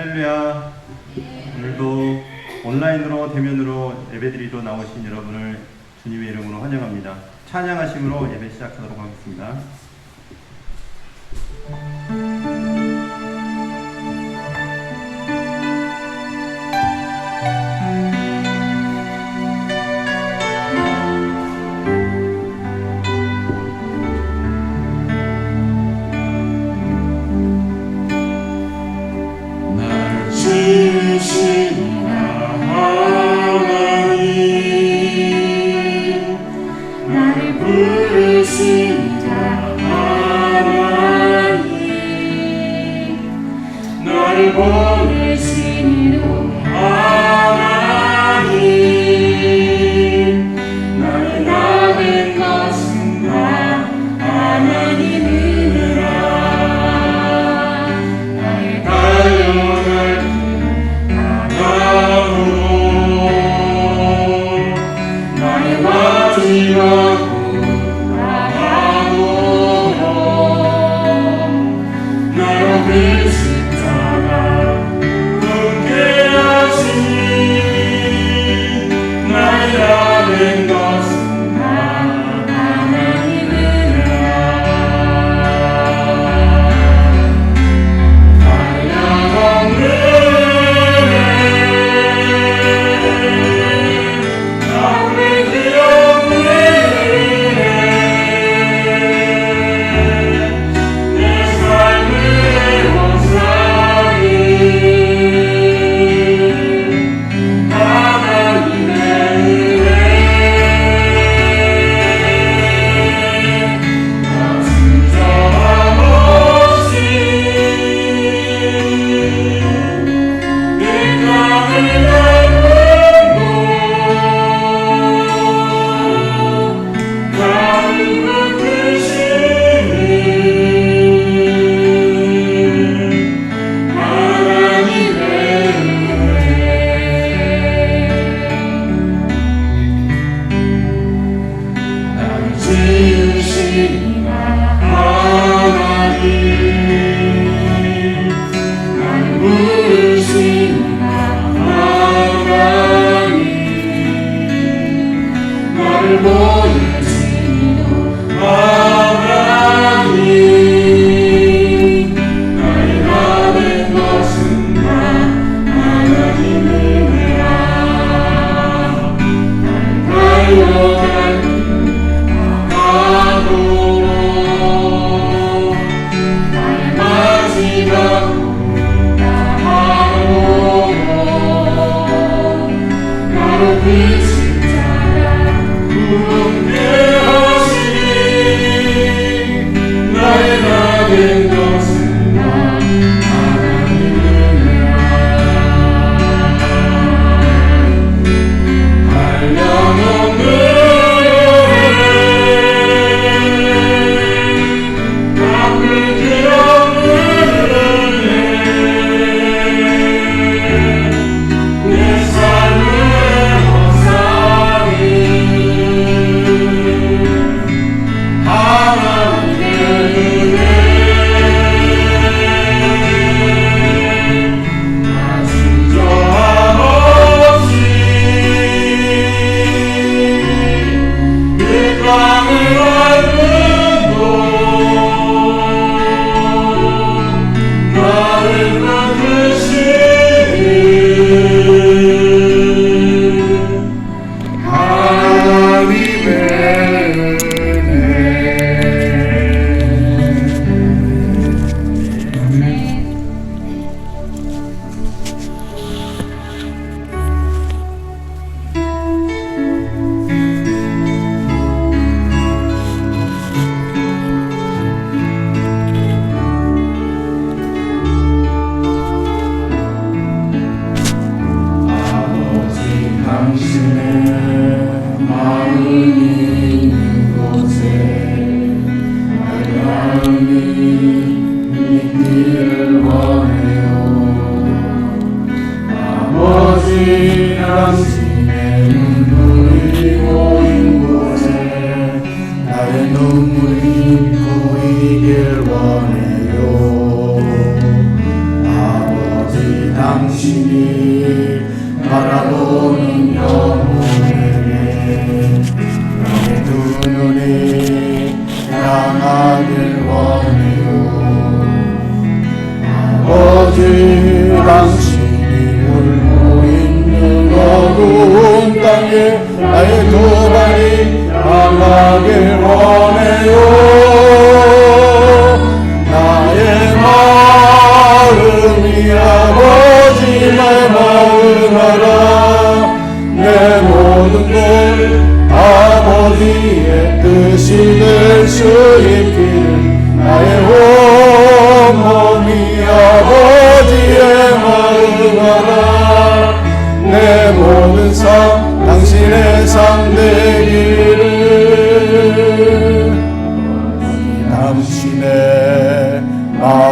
할렐루야. 오늘도 온라인으로 대면으로 예배드리러 나오신 여러분을 주님의 이름으로 환영합니다. 찬양하심으로 예배 시작하도록 하겠습니다. 내 삶을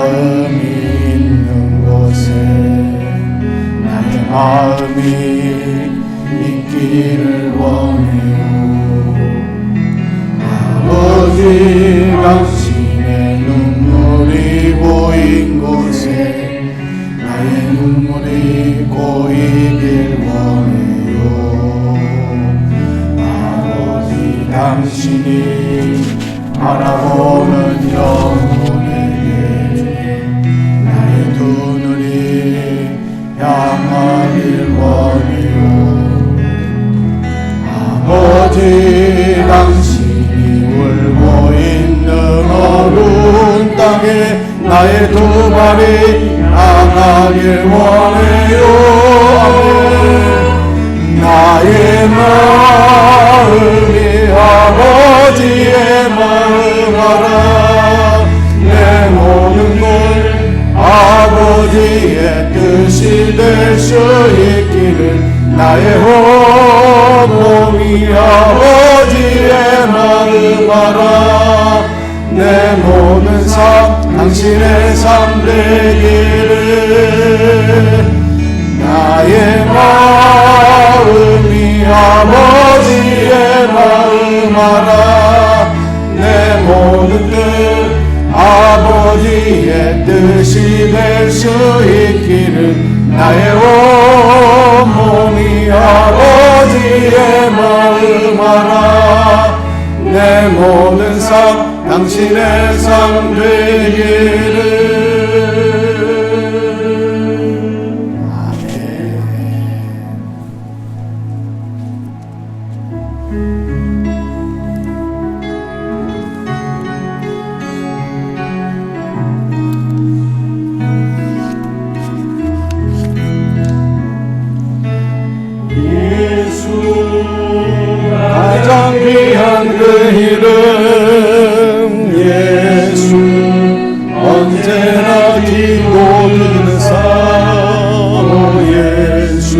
마음이 있는 곳에 나의 마음이 있기를 원해요. 아버지 당신의 눈물이 고인 곳에 나의 눈물이 고이길 원해요. 아버지 당신이 바라보는 영혼에게 나의 두 눈이 향하길 원해요. 아버지 당신이 울고 있는 어두운 땅에 나의 두 발이 향하길 원해요. 나의 마음이 아버지의 마음 알아. 내 모든 걸 아버지의 뜻이 될 수 있기를 나의 몸이 아버지의 마음 알아. 내 모든 삶 당신의 삶 되기를 나의 마음이 아버지의 마음 알아. 내 모든 뜻 아버지의 뜻이 될 수 있기를 나의 온몸이 아버지의 마음 알아. 내 모든 삶 당신의 삶 되기를. 가장 귀한 그 이름 예수 언제나 기고 드는 삶 예수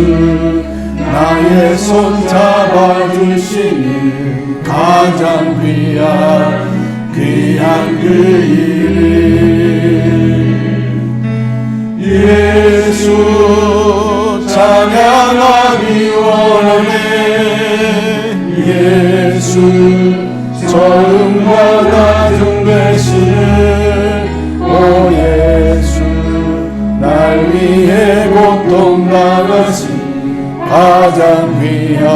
나의 손 잡아주시는 가장 귀한 그 이름 예수 찬양하기 원하네. 예수 처음과 나중 되시는 오 예수 날 위해 고통 당하신 가장 귀한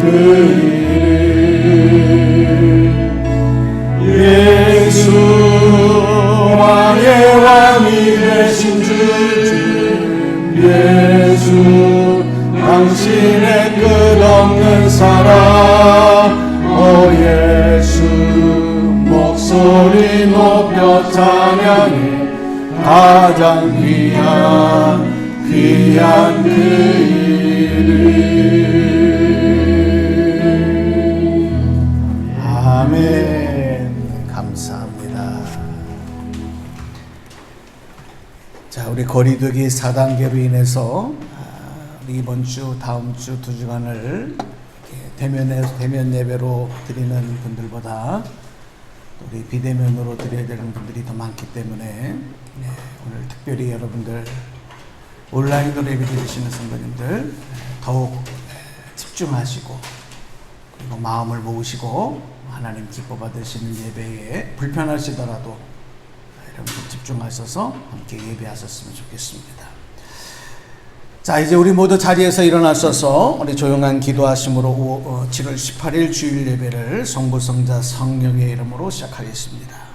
그 이름 예수 왕의 왕이 되신 주 예수 당신의 끝없는 사랑 오 예수 목소리 높여 찬양해 가장 귀한 그 이름 아멘. 감사합니다. 자, 우리 거리두기 4단계로 인해서 이번 주, 다음 주 2주간을 대면 예배로 드리는 분들보다 우리 비대면으로 드려야 되는 분들이 더 많기 때문에 오늘 특별히 여러분들 온라인으로 예배 드리시는 성도님들 더욱 집중하시고 그리고 마음을 모으시고 하나님 기뻐 받으시는 예배에 불편하시더라도 여러분들 집중하셔서 함께 예배하셨으면 좋겠습니다. 자, 이제 우리 모두 자리에서 일어나셔서 우리 조용한 기도하심으로 7월 18일 주일 예배를 성부, 성자, 성령의 이름으로 시작하겠습니다.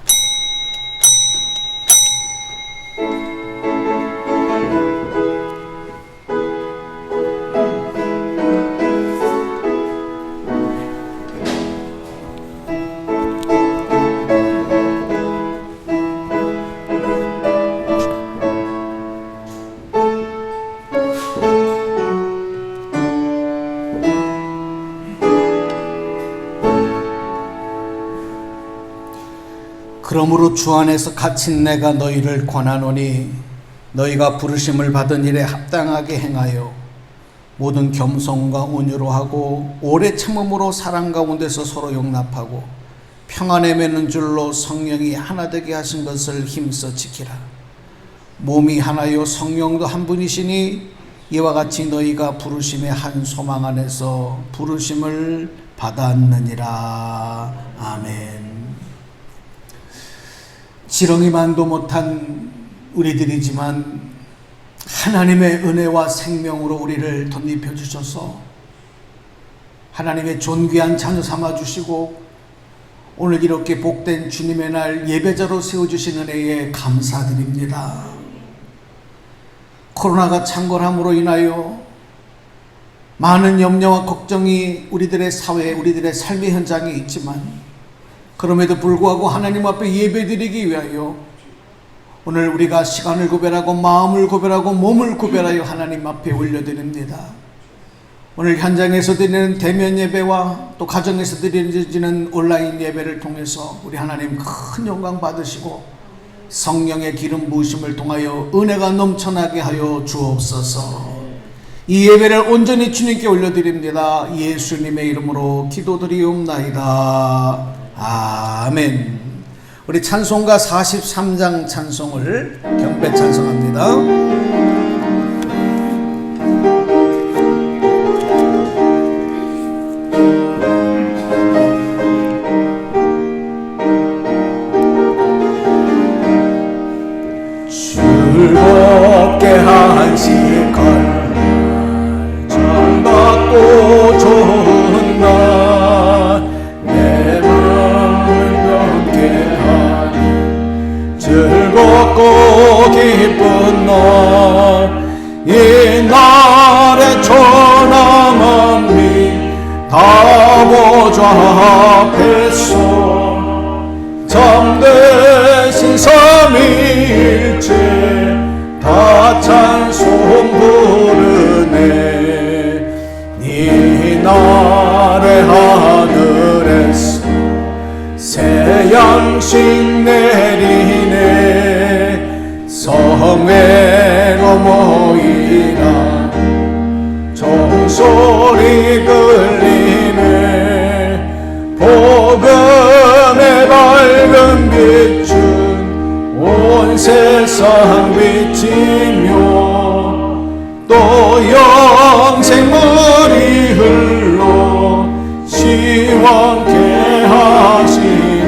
그러므로 주 안에서 갇힌 내가 너희를 권하노니 너희가 부르심을 받은 일에 합당하게 행하여 모든 겸손과 온유로 하고 오래 참음으로 사랑 가운데서 서로 용납하고 평안에 매는 줄로 성령이 하나 되게 하신 것을 힘써 지키라. 몸이 하나요 성령도 한 분이시니 이와 같이 너희가 부르심의 한 소망 안에서 부르심을 받았느니라. 아멘. 지렁이만도 못한 우리들이지만 하나님의 은혜와 생명으로 우리를 덧입혀 주셔서 하나님의 존귀한 자녀 삼아 주시고 오늘 이렇게 복된 주님의 날 예배자로 세워주신 은혜에 감사드립니다. 코로나가 창궐함으로 인하여 많은 염려와 걱정이 우리들의 사회, 우리들의 삶의 현장에 있지만 그럼에도 불구하고 하나님 앞에 예배드리기 위하여 오늘 우리가 시간을 구별하고 마음을 구별하고 몸을 구별하여 하나님 앞에 올려드립니다. 오늘 현장에서 드리는 대면 예배와 또 가정에서 드리는 온라인 예배를 통해서 우리 하나님 큰 영광 받으시고 성령의 기름 부으심을 통하여 은혜가 넘쳐나게 하여 주옵소서. 이 예배를 온전히 주님께 올려드립니다. 예수님의 이름으로 기도드리옵나이다. 아멘. 우리 찬송가 43장 찬송을 경배 찬송합니다. 즐겁게 한식할 정 받고 좋은 날 내 마음을 볍게 하니 즐겁고 기쁜 날 이 날에 천하 만민 다 보좌 앞에서 참되신 삼위일체 다 찬송 부르네. 이 날의 하늘에서 새 양식 내리네. 성회로 모이라 종소리 들리네. 복음의 밝은 빛은 온 세상 비치며 또 영생물이 흘러 시원케 하시네.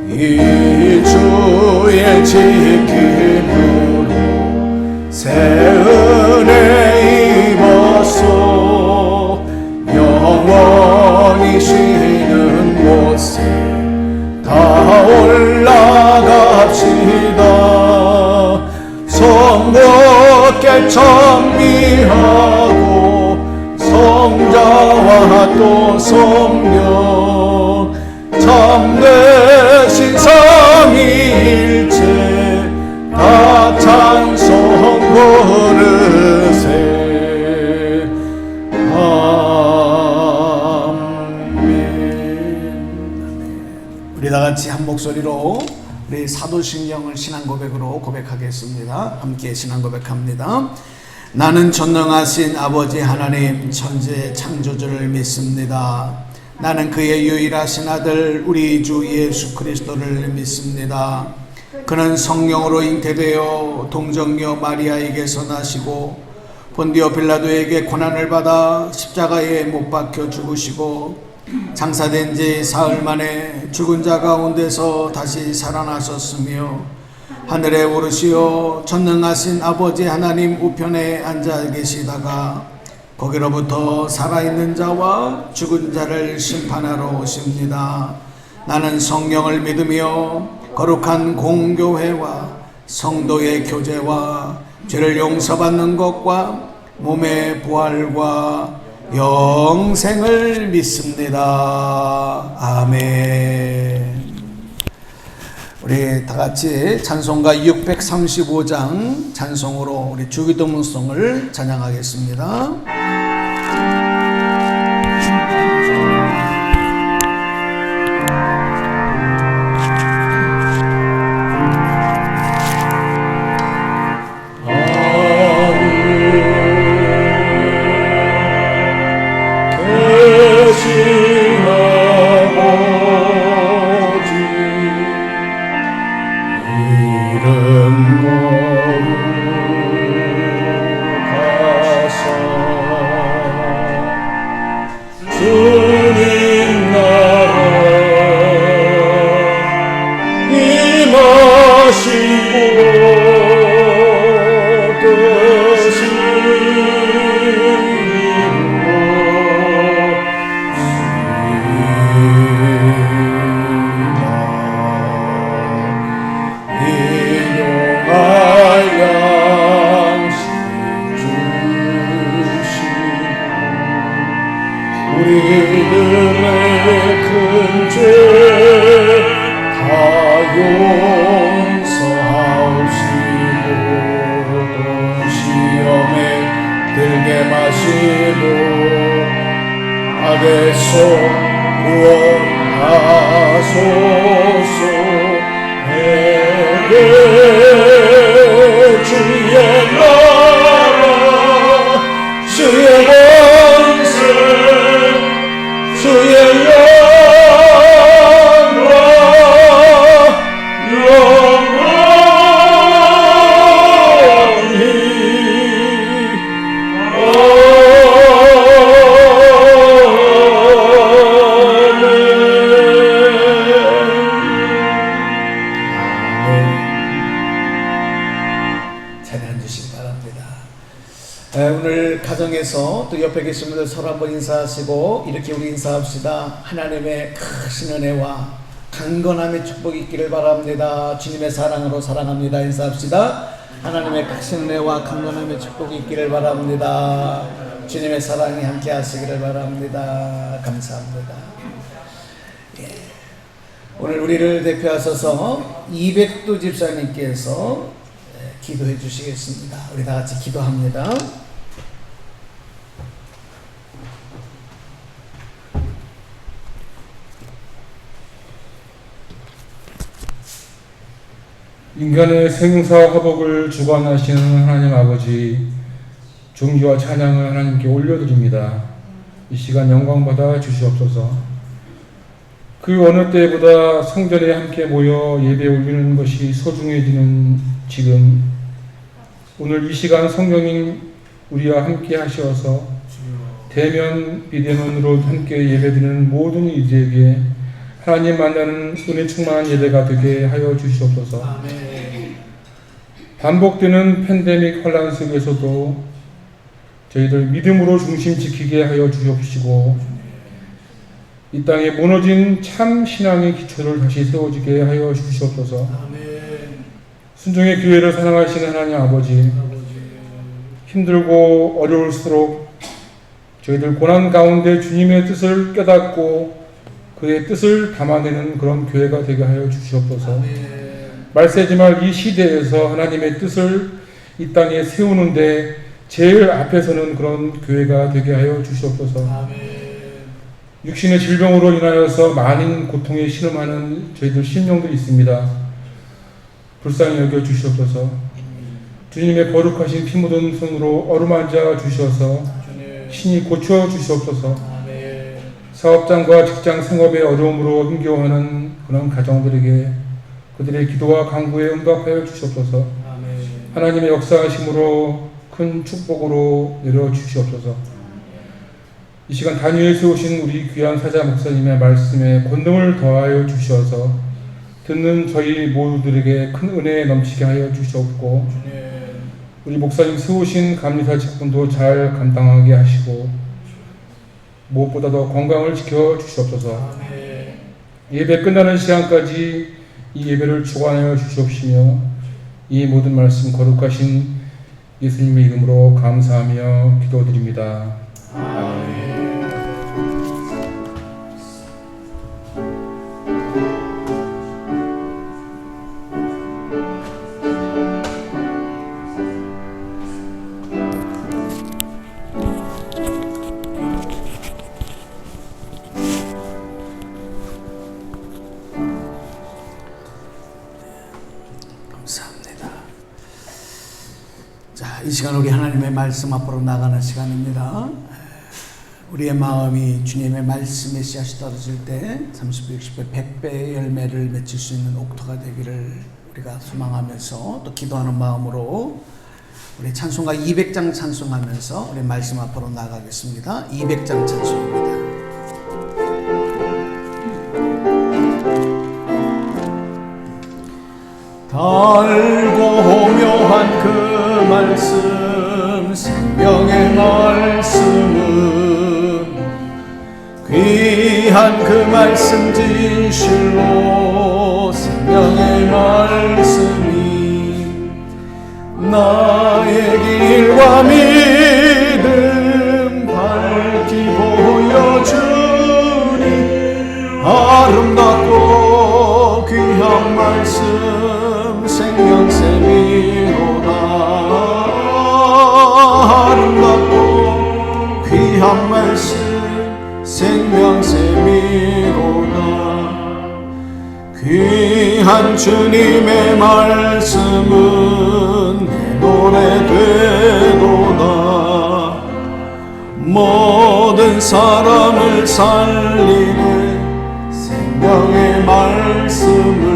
이 주의 지킴으로 새 은혜 입어서 영원히 쉬는 곳에 다 올라갑시다. 성부께 찬미하고 성자와 또 성령 참되신 삼위일체 다 찬송 부르세. 우리 다 같이 한 목소리로 우리 사도신경을 신앙 고백으로 고백하겠습니다. 함께 신앙 고백합니다. 나는 전능하신 아버지 하나님 천지의 창조주를 믿습니다. 나는 그의 유일하신 아들 우리 주 예수 그리스도를 믿습니다. 그는 성령으로 잉태되어 동정녀 마리아에게서 나시고 본디오 빌라도에게 고난을 받아 십자가에 못 박혀 죽으시고 장사된 지 사흘 만에 죽은 자 가운데서 다시 살아나셨으며 하늘에 오르시어 전능하신 아버지 하나님 우편에 앉아 계시다가 거기로부터 살아있는 자와 죽은 자를 심판하러 오십니다. 나는 성령을 믿으며 거룩한 공교회와 성도의 교제와 죄를 용서받는 것과 몸의 부활과 영생을 믿습니다. 아멘. 우리 다 같이 찬송가 635장 찬송으로 우리 주기도문송을 찬양하겠습니다. 대신하고 우리들의 큰 죄 다 용서하시고 시험에 들게 마시고 악에서 구원하소서. 내게 주의 나라 주의 권세 주의 영광 영원히 자리 앉으시기 바랍니다. 오늘 가정에서 또 옆에 계신 분들 서로 한번 인사하시고 이렇게 우리 인사합시다. 하나님의 크신 은혜와 강건함의 축복이 있기를 바랍니다. 주님의 사랑으로 사랑합니다. 인사합시다. 하나님의 크신 은혜와 강건함의 축복이 있기를 바랍니다. 주님의 사랑이 함께 하시기를 바랍니다. 감사합니다. 오늘 우리를 대표하셔서 이백도 집사님께서 기도해 주시겠습니다. 우리 다 같이 기도합니다. 인간의 생사화복을 주관하시는 하나님 아버지, 존귀와 찬양을 하나님께 올려드립니다. 이 시간 영광받아 주시옵소서. 그 어느 때보다 성전에 함께 모여 예배 올리는 것이 소중해지는 지금, 오늘 이 시간 성령님 우리와 함께 하셔서 대면 비대면으로 함께 예배드리는 모든 이들에게 하나님 만나는 은혜 충만한 예배가 되게 하여 주시옵소서. 아멘. 반복되는 팬데믹 혼란 속에서도 저희들 믿음으로 중심 지키게 하여 주옵시고, 이 땅에 무너진 참 신앙의 기초를 다시 세워지게 하여 주시옵소서. 아멘. 순종의 교회를 사랑하시는 하나님 아버지, 힘들고 어려울수록 저희들 고난 가운데 주님의 뜻을 깨닫고 그의 뜻을 담아내는 그런 교회가 되게 하여 주시옵소서. 말세지 말 이 시대에서 하나님의 뜻을 이 땅에 세우는데 제일 앞에 서는 그런 교회가 되게 하여 주시옵소서. 육신의 질병으로 인하여서 많은 고통에 신음하는 저희들 심령들이 있습니다. 불쌍히 여겨 주시옵소서. 주님의 거룩하신 피 묻은 손으로 어루만져 주셔서 신이 고쳐 주시옵소서. 사업장과 직장 생업의 어려움으로 힘겨워하는 그런 가정들에게 그들의 기도와 간구에 응답하여 주시옵소서. 하나님의 역사하심으로 큰 축복으로 내려 주시옵소서. 이 시간 단위에 세우신 우리 귀한 사자 목사님의 말씀에 권능을 더하여 주셔서 듣는 저희 모두들에게 큰 은혜 넘치게 하여 주시옵고, 우리 목사님 세우신 감리사 직분도 잘 감당하게 하시고 무엇보다 더 건강을 지켜 주시옵소서. 예배 끝나는 시간까지 이 예배를 주관하여 주시옵시며 이 모든 말씀 거룩하신 예수님의 이름으로 감사하며 기도드립니다. 아멘. 이 시간 우리 하나님의 말씀 앞으로 나가는 시간입니다. 우리의 마음이 주님의 말씀의 씨앗이 떨어질 때 30배, 60배, 100배의 열매를 맺힐 수 있는 옥토가 되기를 우리가 소망하면서 또 기도하는 마음으로 우리 찬송가 200장 찬송하면서 우리 말씀 앞으로 나가겠습니다. 200장 찬송입니다. 달고 묘한 그 말씀 생명의 말씀은 귀한 그 말씀 진실로 생명의 말씀이 나의 길과 믿음 밝히 보여주니 아름답고 귀한 말씀 생명샘이로다. 아름답고 귀한 말씀 생명샘이로다. 귀한 주님의 말씀은 내 노래 되도다. 모든 사람을 살리는 생명의 말씀을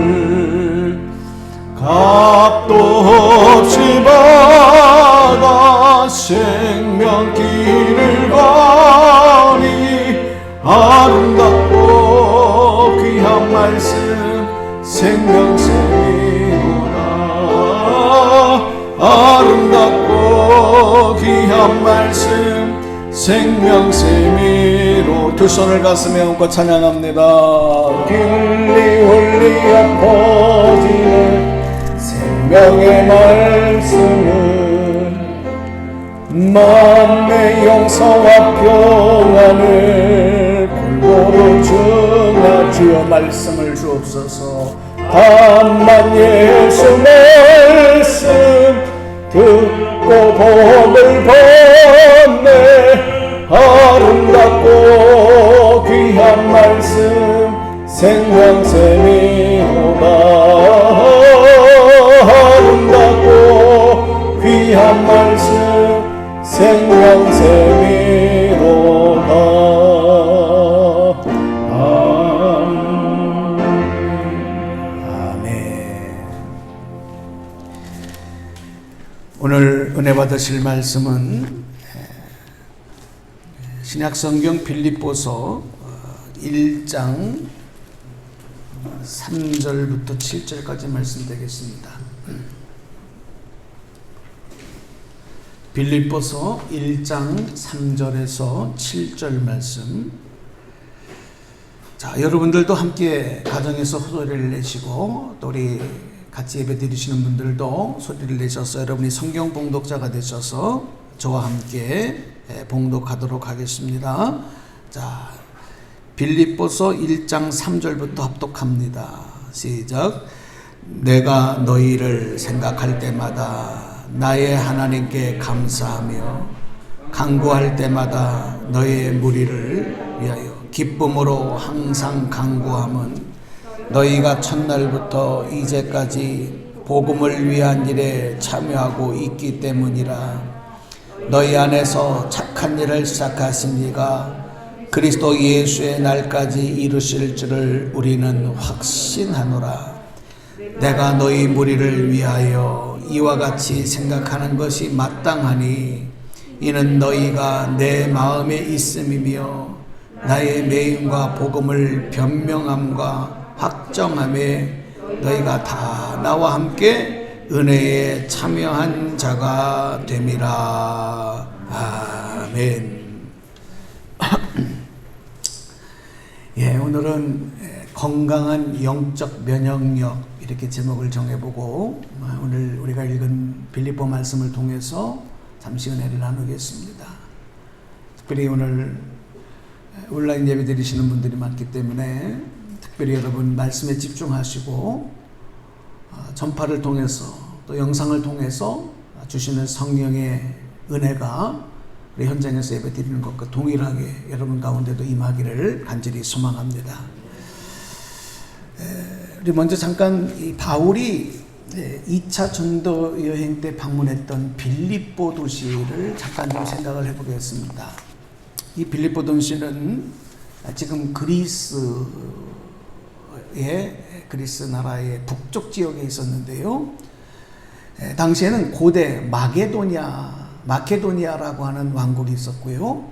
값도 없이 받아 생명길을 가니 아름답고 귀한 말씀 생명샘이로다. 아름답고 귀한 말씀 생명샘이로 두 손을 가슴에 얹고 찬양합니다. 길리 홀리어 퍼지는 생명의 말씀은 마음의 용서와 평안을 골고루 주나 주여 말씀을 주옵소서. 다만 예수 말씀 듣고 복을 받네. 아름답고 귀한 말씀 생명샘이로다. 아름답고 귀한 말씀 생명샘이로다. 아멘. 오늘 은혜 받으실 말씀은 신약성경 빌립보서 1장 3절부터 7절까지 말씀되겠습니다. 빌립보서 1장 3절에서 7절 말씀. 자, 여러분들도 함께 가정에서 소리를 내시고 또 우리 같이 예배 드리시는 분들도 소리를 내셔서 여러분이 성경 봉독자가 되셔서 저와 함께 봉독하도록 하겠습니다. 자, 빌립보서 1장 3절부터 합독합니다. 시작. 내가 너희를 생각할 때마다 나의 하나님께 감사하며 간구할 때마다 너희의 무리를 위하여 기쁨으로 항상 간구함은 너희가 첫날부터 이제까지 복음을 위한 일에 참여하고 있기 때문이라. 너희 안에서 착한 일을 시작하신 이가 그리스도 예수의 날까지 이루실 줄을 우리는 확신하노라. 내가 너희 무리를 위하여 이와 같이 생각하는 것이 마땅하니 이는 너희가 내 마음에 있음이며 나의 매임과 복음을 변명함과 확정함에 너희가 다 나와 함께 은혜에 참여한 자가 됨이라. 아멘. 예, 오늘은 건강한 영적 면역력 이렇게 제목을 정해보고 오늘 우리가 읽은 빌립보 말씀을 통해서 잠시 은혜를 나누겠습니다. 특별히 오늘 온라인 예배 드리시는 분들이 많기 때문에 특별히 여러분 말씀에 집중하시고 전파를 통해서 또 영상을 통해서 주시는 성령의 은혜가 우리 현장에서 예배 드리는 것과 동일하게 여러분 가운데도 임하기를 간절히 소망합니다. 우리 먼저 잠깐 이 바울이 2차 전도 여행 때 방문했던 빌립보 도시를 잠깐 좀 생각을 해보겠습니다. 이 빌립보 도시는 지금 그리스 나라의 북쪽 지역에 있었는데요. 당시에는 고대 마케도니아라고 하는 왕국이 있었고요.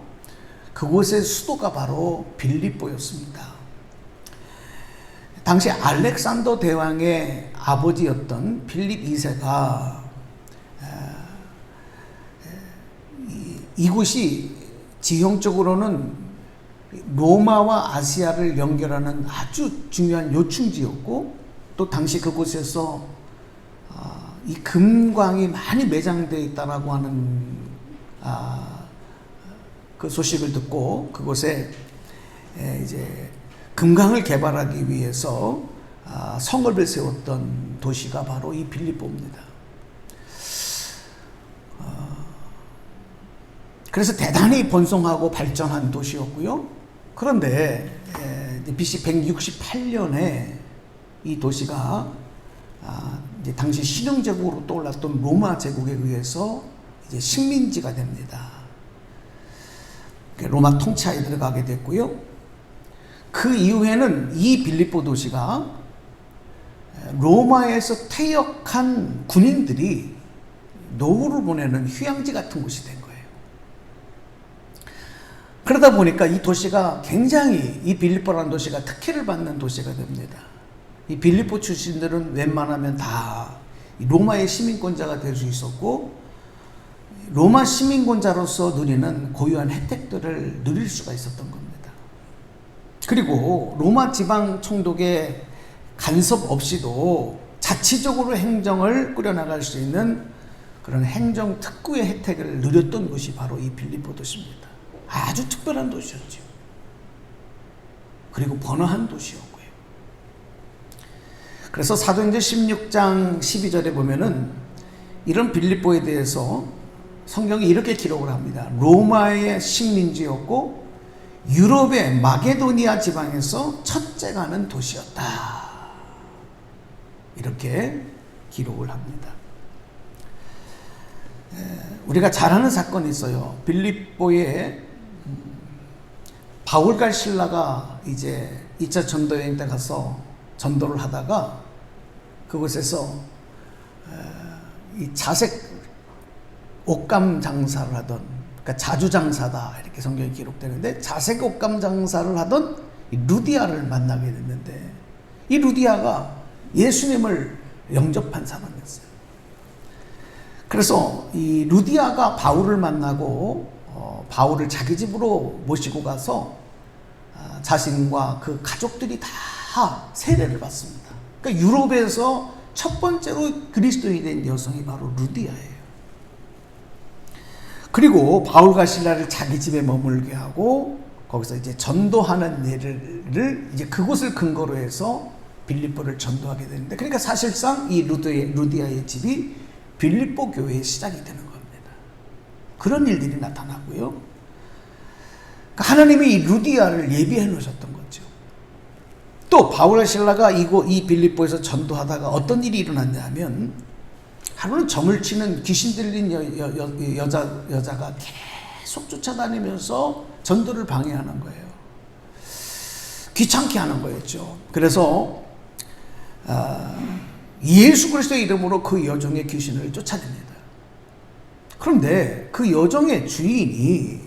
그곳의 수도가 바로 빌립보였습니다. 당시 알렉산더 대왕의 아버지였던 필립 2세가 이곳이 지형적으로는 로마와 아시아를 연결하는 아주 중요한 요충지였고, 또 당시 그곳에서 이 금광이 많이 매장되어 있다라고 하는 그 소식을 듣고 그곳에 이제 금강을 개발하기 위해서 성읍을 세웠던 도시가 바로 이 빌립보입니다. 그래서 대단히 번성하고 발전한 도시였고요. 그런데 BC 168년에 이 도시가 이제 당시 신흥제국으로 떠올랐던 로마 제국에 의해서 이제 식민지가 됩니다. 로마 통치하에 들어가게 됐고요. 그 이후에는 이 빌립보 도시가 로마에서 퇴역한 군인들이 노후를 보내는 휴양지 같은 곳이 된 거예요. 그러다 보니까 이 도시가 굉장히, 이 빌립보라는 도시가 특혜를 받는 도시가 됩니다. 이 빌립보 출신들은 웬만하면 다 로마의 시민권자가 될 수 있었고, 로마 시민권자로서 누리는 고유한 혜택들을 누릴 수가 있었던 겁니다. 그리고 로마 지방 총독의 간섭 없이도 자치적으로 행정을 꾸려나갈 수 있는 그런 행정 특구의 혜택을 누렸던 곳이 바로 이 빌립보 도시입니다. 아주 특별한 도시였죠. 그리고 번화한 도시였고요. 그래서 사도행전 16장 12절에 보면은 이런 빌립보에 대해서 성경이 이렇게 기록을 합니다. 로마의 식민지였고 유럽의 마게도니아 지방에서 첫째 가는 도시였다. 이렇게 기록을 합니다. 우리가 잘 아는 사건이 있어요. 빌립보에 바울과 실라가 이제 2차 전도 여행 때 가서 전도를 하다가 그곳에서 이 자색 옷감 장사를 하던, 그러니까 자주 장사다 이렇게 성경에 기록되는데, 자색 옷감 장사를 하던 이 루디아를 만나게 됐는데, 이 루디아가 예수님을 영접한 사람이었어요. 그래서 이 루디아가 바울을 만나고 바울을 자기 집으로 모시고 가서 자신과 그 가족들이 다 세례를 받습니다. 그러니까 유럽에서 첫 번째로 그리스도인이 된 여성이 바로 루디아예요. 그리고 바울과 실라를 자기 집에 머물게 하고 거기서 이제 전도하는 예를 이제 그곳을 근거로 해서 빌립보를 전도하게 되는데, 그러니까 사실상 이 루디아의 집이 빌립보 교회의 시작이 되는 겁니다. 그런 일들이 나타나고요. 그러니까 하나님이 이 루디아를 예비해 놓으셨던 거죠. 또 바울과 실라가 이 빌립보에서 전도하다가 어떤 일이 일어났냐 하면, 하루는 점을 치는 귀신 들린 여자가 계속 쫓아다니면서 전도를 방해하는 거예요. 귀찮게 하는 거였죠. 그래서 예수 그리스도의 이름으로 그 여종의 귀신을 쫓아냅니다. 그런데 그 여종의 주인이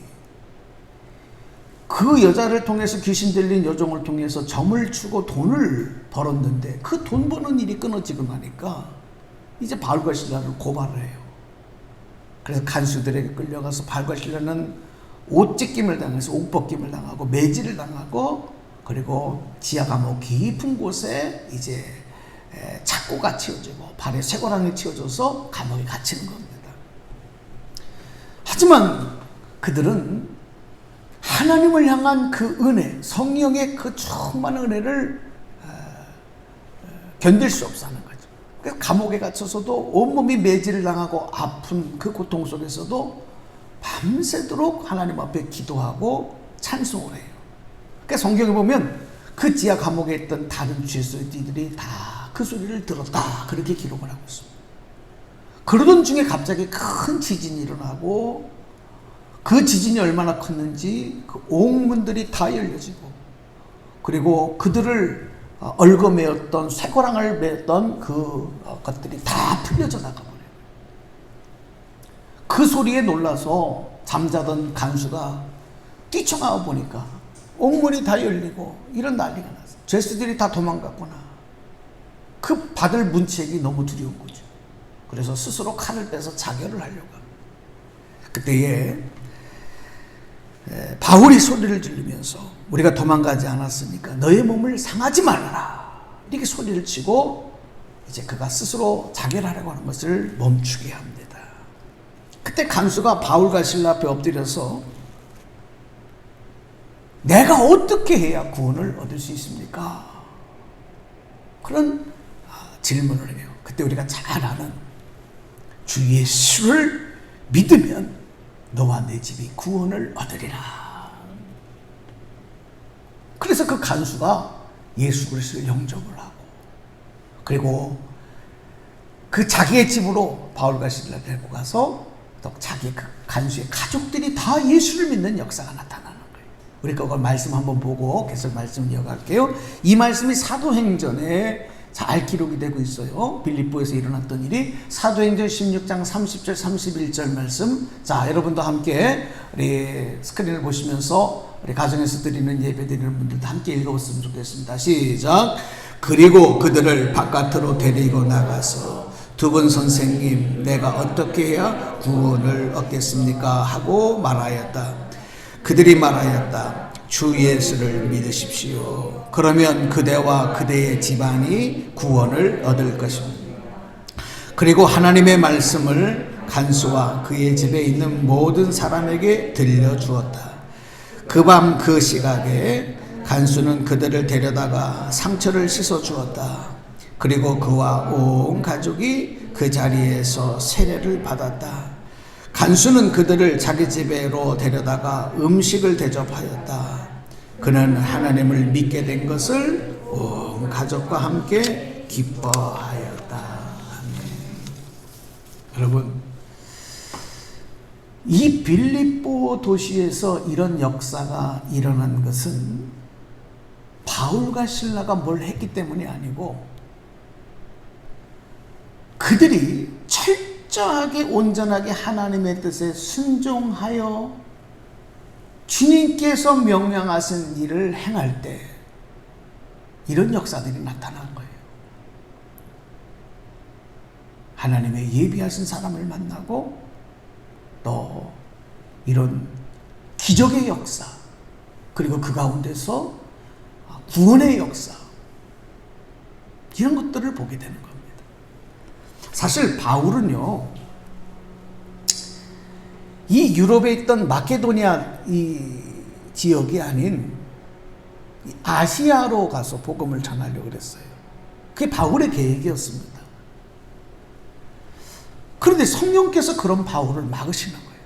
그 여자를 통해서, 귀신 들린 여종을 통해서 점을 치고 돈을 벌었는데 그 돈 버는 일이 끊어지고 나니까 이제 바울과 실라를 고발을 해요. 그래서 간수들에게 끌려가서 바울과 실라는 옷 찢김을 당해서 옷 벗김을 당하고 매질을 당하고, 그리고 지하 감옥 깊은 곳에 이제 착고가 치워지고 발에 쇠고랑이 치워져서 감옥에 갇히는 겁니다. 하지만 그들은 하나님을 향한 그 은혜, 성령의 그 충만한 은혜를 견딜 수 없어 하는 거죠. 그래서 감옥에 갇혀서도 온몸이 매질을 당하고 아픈 그 고통 속에서도 밤새도록 하나님 앞에 기도하고 찬송을 해요. 그러니까 성경에 보면 그 지하 감옥에 있던 다른 죄수들이 다 그 소리를 들었다, 그렇게 기록을 하고 있습니다. 그러던 중에 갑자기 큰 지진이 일어나고, 그 지진이 얼마나 컸는지 그 옥문들이 다 열려지고, 그리고 그들을 얽어매었던 쇠고랑을 매었던 그 것들이 다 풀려져 나가버려요. 그 소리에 놀라서 잠자던 간수가 뛰쳐나와 보니까 옥문이 다 열리고 이런 난리가 났어요. 죄수들이 다 도망갔구나. 그 받을 문책이 너무 두려운 거죠. 그래서 스스로 칼을 빼서 자결을 하려고 합니다. 그때에 바울이 소리를 지르면서 우리가 도망가지 않았으니까 너의 몸을 상하지 말아라, 이렇게 소리를 치고 이제 그가 스스로 자결하려고 하는 것을 멈추게 합니다. 그때 간수가 바울과 실라 앞에 엎드려서 내가 어떻게 해야 구원을 얻을 수 있습니까? 그런 질문을 해요. 그때 우리가 잘 아는 주 예수를 믿으면 너와 내 집이 구원을 얻으리라. 그래서 그 간수가 예수 그리스도를 영접을 하고, 그리고 그 자기의 집으로 바울과 실라를 데리고 가서 또 자기 그 간수의 가족들이 다 예수를 믿는 역사가 나타나는 거예요. 우리 그걸 말씀 한번 보고 계속 말씀 이어갈게요. 이 말씀이 사도행전에 잘 기록이 되고 있어요. 빌립보에서 일어났던 일이 사도행전 16장 30절 31절 말씀. 자, 여러분도 함께 우리 스크린을 보시면서 우리 가정에서 드리는 예배 드리는 분들도 함께 읽어봤으면 좋겠습니다. 시작. 그리고 그들을 바깥으로 데리고 나가서 두 분 선생님, 내가 어떻게 해야 구원을 얻겠습니까? 하고 말하였다. 그들이 말하였다. 주 예수를 믿으십시오. 그러면 그대와 그대의 집안이 구원을 얻을 것입니다. 그리고 하나님의 말씀을 간수와 그의 집에 있는 모든 사람에게 들려주었다. 그 밤 그 시각에 간수는 그들을 데려다가 상처를 씻어주었다. 그리고 그와 온 가족이 그 자리에서 세례를 받았다. 간수는 그들을 자기 집에로 데려다가 음식을 대접하였다. 그는 하나님을 믿게 된 것을 온 가족과 함께 기뻐하였다. 아멘. 여러분, 이 빌립보 도시에서 이런 역사가 일어난 것은 바울과 실라가 뭘 했기 때문이 아니고 그들이 철저하게 온전하게 하나님의 뜻에 순종하여 주님께서 명령하신 일을 행할 때 이런 역사들이 나타난 거예요. 하나님의 예비하신 사람을 만나고 또 이런 기적의 역사, 그리고 그 가운데서 구원의 역사, 이런 것들을 보게 되는 겁니다. 사실 바울은요, 이 유럽에 있던 마케도니아 이 지역이 아닌 아시아로 가서 복음을 전하려고 그랬어요. 그게 바울의 계획이었습니다. 그런데 성령께서 그런 바울을 막으시는 거예요.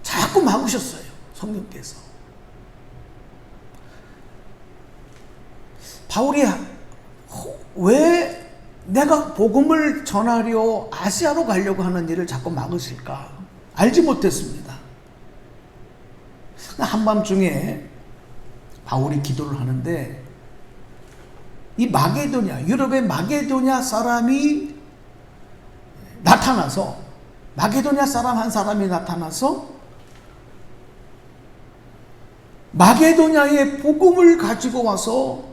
자꾸 막으셨어요, 성령께서. 바울이 왜 내가 복음을 전하려 아시아로 가려고 하는 일을 자꾸 막으실까? 알지 못했습니다. 한밤중에 바울이 기도를 하는데 이 마게도냐, 유럽의 마게도냐 사람이 나타나서, 마게도냐 사람 한 사람이 나타나서 마게도냐의 복음을 가지고 와서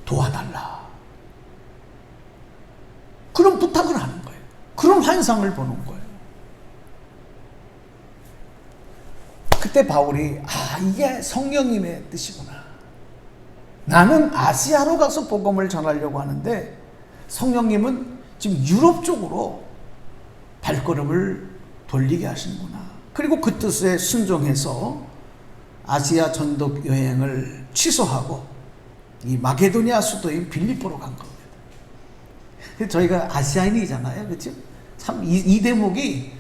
도와달라, 그런 부탁을 하는 거예요. 그런 환상을 보는 거예요. 그때 바울이 이게 성령님의 뜻이구나. 나는 아시아로 가서 복음을 전하려고 하는데 성령님은 지금 유럽 쪽으로 발걸음을 돌리게 하시는구나. 그리고 그 뜻에 순종해서 아시아 전독 여행을 취소하고 이 마게도니아 수도인 빌립보로 간 겁니다. 저희가 아시아인이잖아요, 그렇죠? 참 이 대목이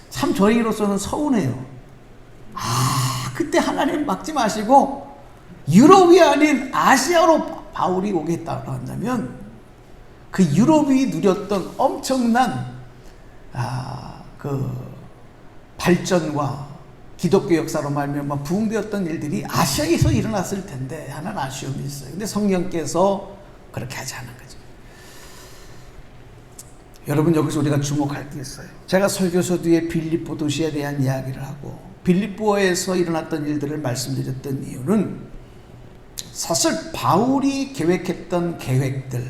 참 저희로서는 서운해요. 그때 하나님 막지 마시고 유럽이 아닌 아시아로 바울이 오겠다고 한다면 그 유럽이 누렸던 엄청난 그 발전과 기독교 역사로 말미암아 부흥되었던 일들이 아시아에서 일어났을 텐데 하는 아쉬움이 있어요. 근데 성령께서 그렇게 하지 않은 거죠. 여러분, 여기서 우리가 주목할 게 있어요. 제가 설교서 뒤에 빌립보 도시에 대한 이야기를 하고 빌립보에서 일어났던 일들을 말씀드렸던 이유는 사실 바울이 계획했던 계획들,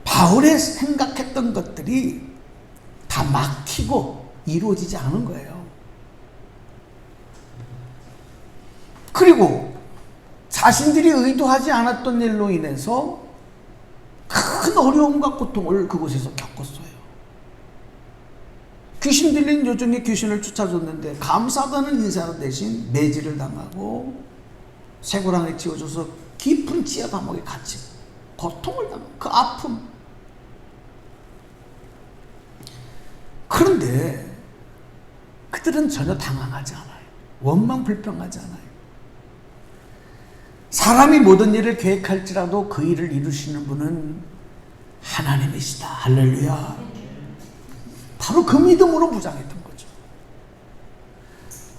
바울이 생각했던 것들이 다 막히고 이루어지지 않은 거예요. 그리고 자신들이 의도하지 않았던 일로 인해서 큰 어려움과 고통을 그곳에서 겪었어요. 귀신 들린 요정이 귀신을 쫓아줬는데 감사하다는 인사 대신 매질을 당하고 쇠고랑에 찌워져서 깊은 지하 감옥에 갇힌 고통을 당한 그 아픔. 그런데 그들은 전혀 당황하지 않아요. 원망 불평하지 않아요. 사람이 모든 일을 계획할지라도 그 일을 이루시는 분은 하나님이시다. 할렐루야. 바로 그 믿음으로 무장했던 거죠.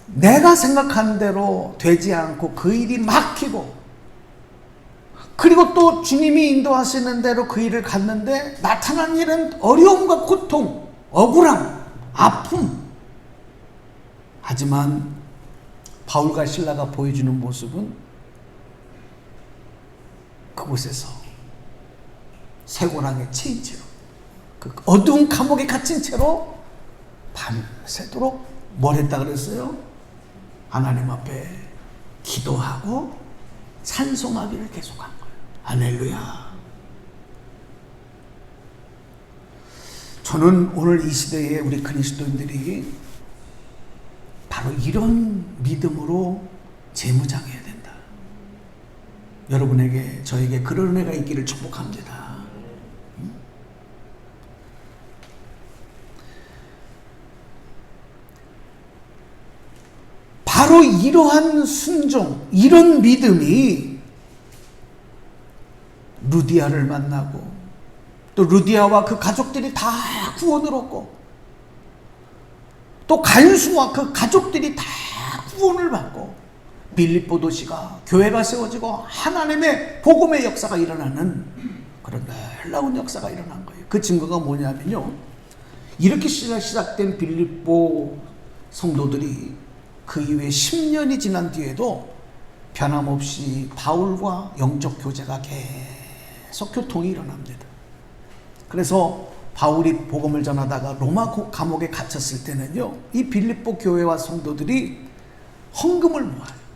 내가 생각한 대로 되지 않고 그 일이 막히고, 그리고 또 주님이 인도하시는 대로 그 일을 갔는데 나타난 일은 어려움과 고통, 억울함, 아픔. 하지만 바울과 실라가 보여주는 모습은 그곳에서 쇠고랑에 채인 채로, 그 어두운 감옥에 갇힌 채로 밤새도록 뭘 했다 그랬어요? 하나님 앞에 기도하고 찬송하기를 계속한 거예요. 할렐루야. 저는 오늘 이 시대에 우리 그리스도인들이 바로 이런 믿음으로 재무장해야 된다. 여러분에게, 저에게 그런 은혜가 있기를 축복합니다. 바로 이러한 순종, 이런 믿음이 루디아를 만나고 또 루디아와 그 가족들이 다 구원을 얻고 또 간수와 그 가족들이 다 구원을 받고 빌립보 도시가, 교회가 세워지고 하나님의 복음의 역사가 일어나는 그런 놀라운 역사가 일어난 거예요. 그 증거가 뭐냐면요, 이렇게 시작된 빌립보 성도들이 그 이후에 10년이 지난 뒤에도 변함없이 바울과 영적 교제가 계속 교통이 일어납니다. 그래서 바울이 복음을 전하다가 로마 감옥에 갇혔을 때는요, 이 빌립보 교회와 성도들이 헌금을 모아요.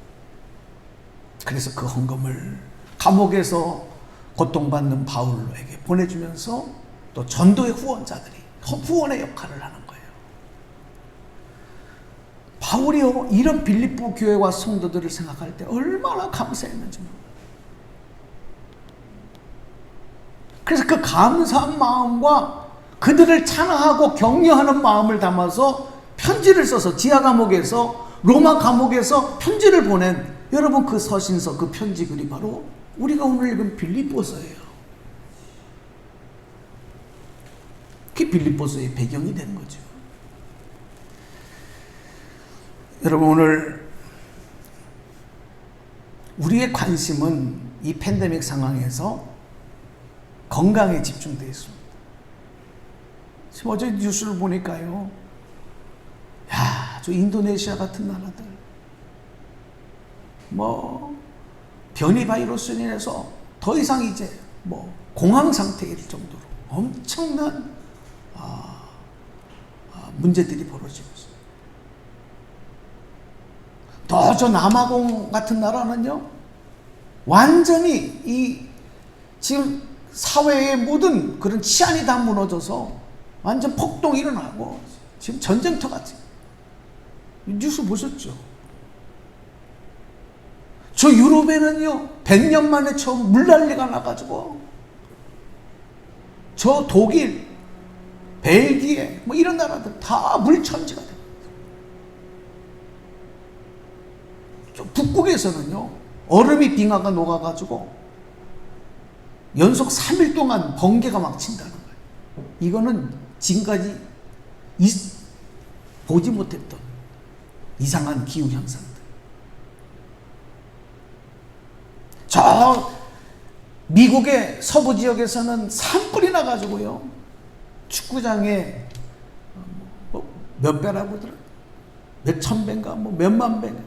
그래서 그 헌금을 감옥에서 고통받는 바울에게 보내주면서 또 전도의 후원자들이 후원의 역할을 하는 거예요. 바울이요, 이런 빌립보 교회와 성도들을 생각할 때 얼마나 감사했는지 모릅니다. 그래서 그 감사한 마음과 그들을 찬양하고 격려하는 마음을 담아서 편지를 써서 지하 감옥에서, 로마 감옥에서 편지를 보낸, 여러분 그 서신서, 그 편지 글이 바로 우리가 오늘 읽은 빌립보서예요. 그게 빌립보서의 배경이 되는 거죠. 여러분, 오늘 우리의 관심은 이 팬데믹 상황에서 건강에 집중되어 있습니다. 지금 어제 뉴스를 보니까요, 야, 저 인도네시아 같은 나라들 변이 바이러스로 인해서 더 이상 이제 공황 상태일 정도로 엄청난 문제들이 벌어지고 있어요. 더 저 남아공 같은 나라는요, 완전히 이 지금 사회의 모든 그런 치안이 다 무너져서 완전 폭동이 일어나고 지금 전쟁터 같이. 뉴스 보셨죠? 저 유럽에는요, 100년 만에 처음 물난리가 나가지고 저 독일, 벨기에 이런 나라들 다 물천지가 됩니다. 북극에서는요, 얼음이 빙하가 녹아가지고 연속 3일 동안 번개가 막 친다는 거예요. 이거는 지금까지 보지 못했던 이상한 기후 현상들. 저 미국의 서부 지역에서는 산불이 나가지고요, 축구장에 몇 배라고 하더라, 몇천 배인가 몇만 배인가,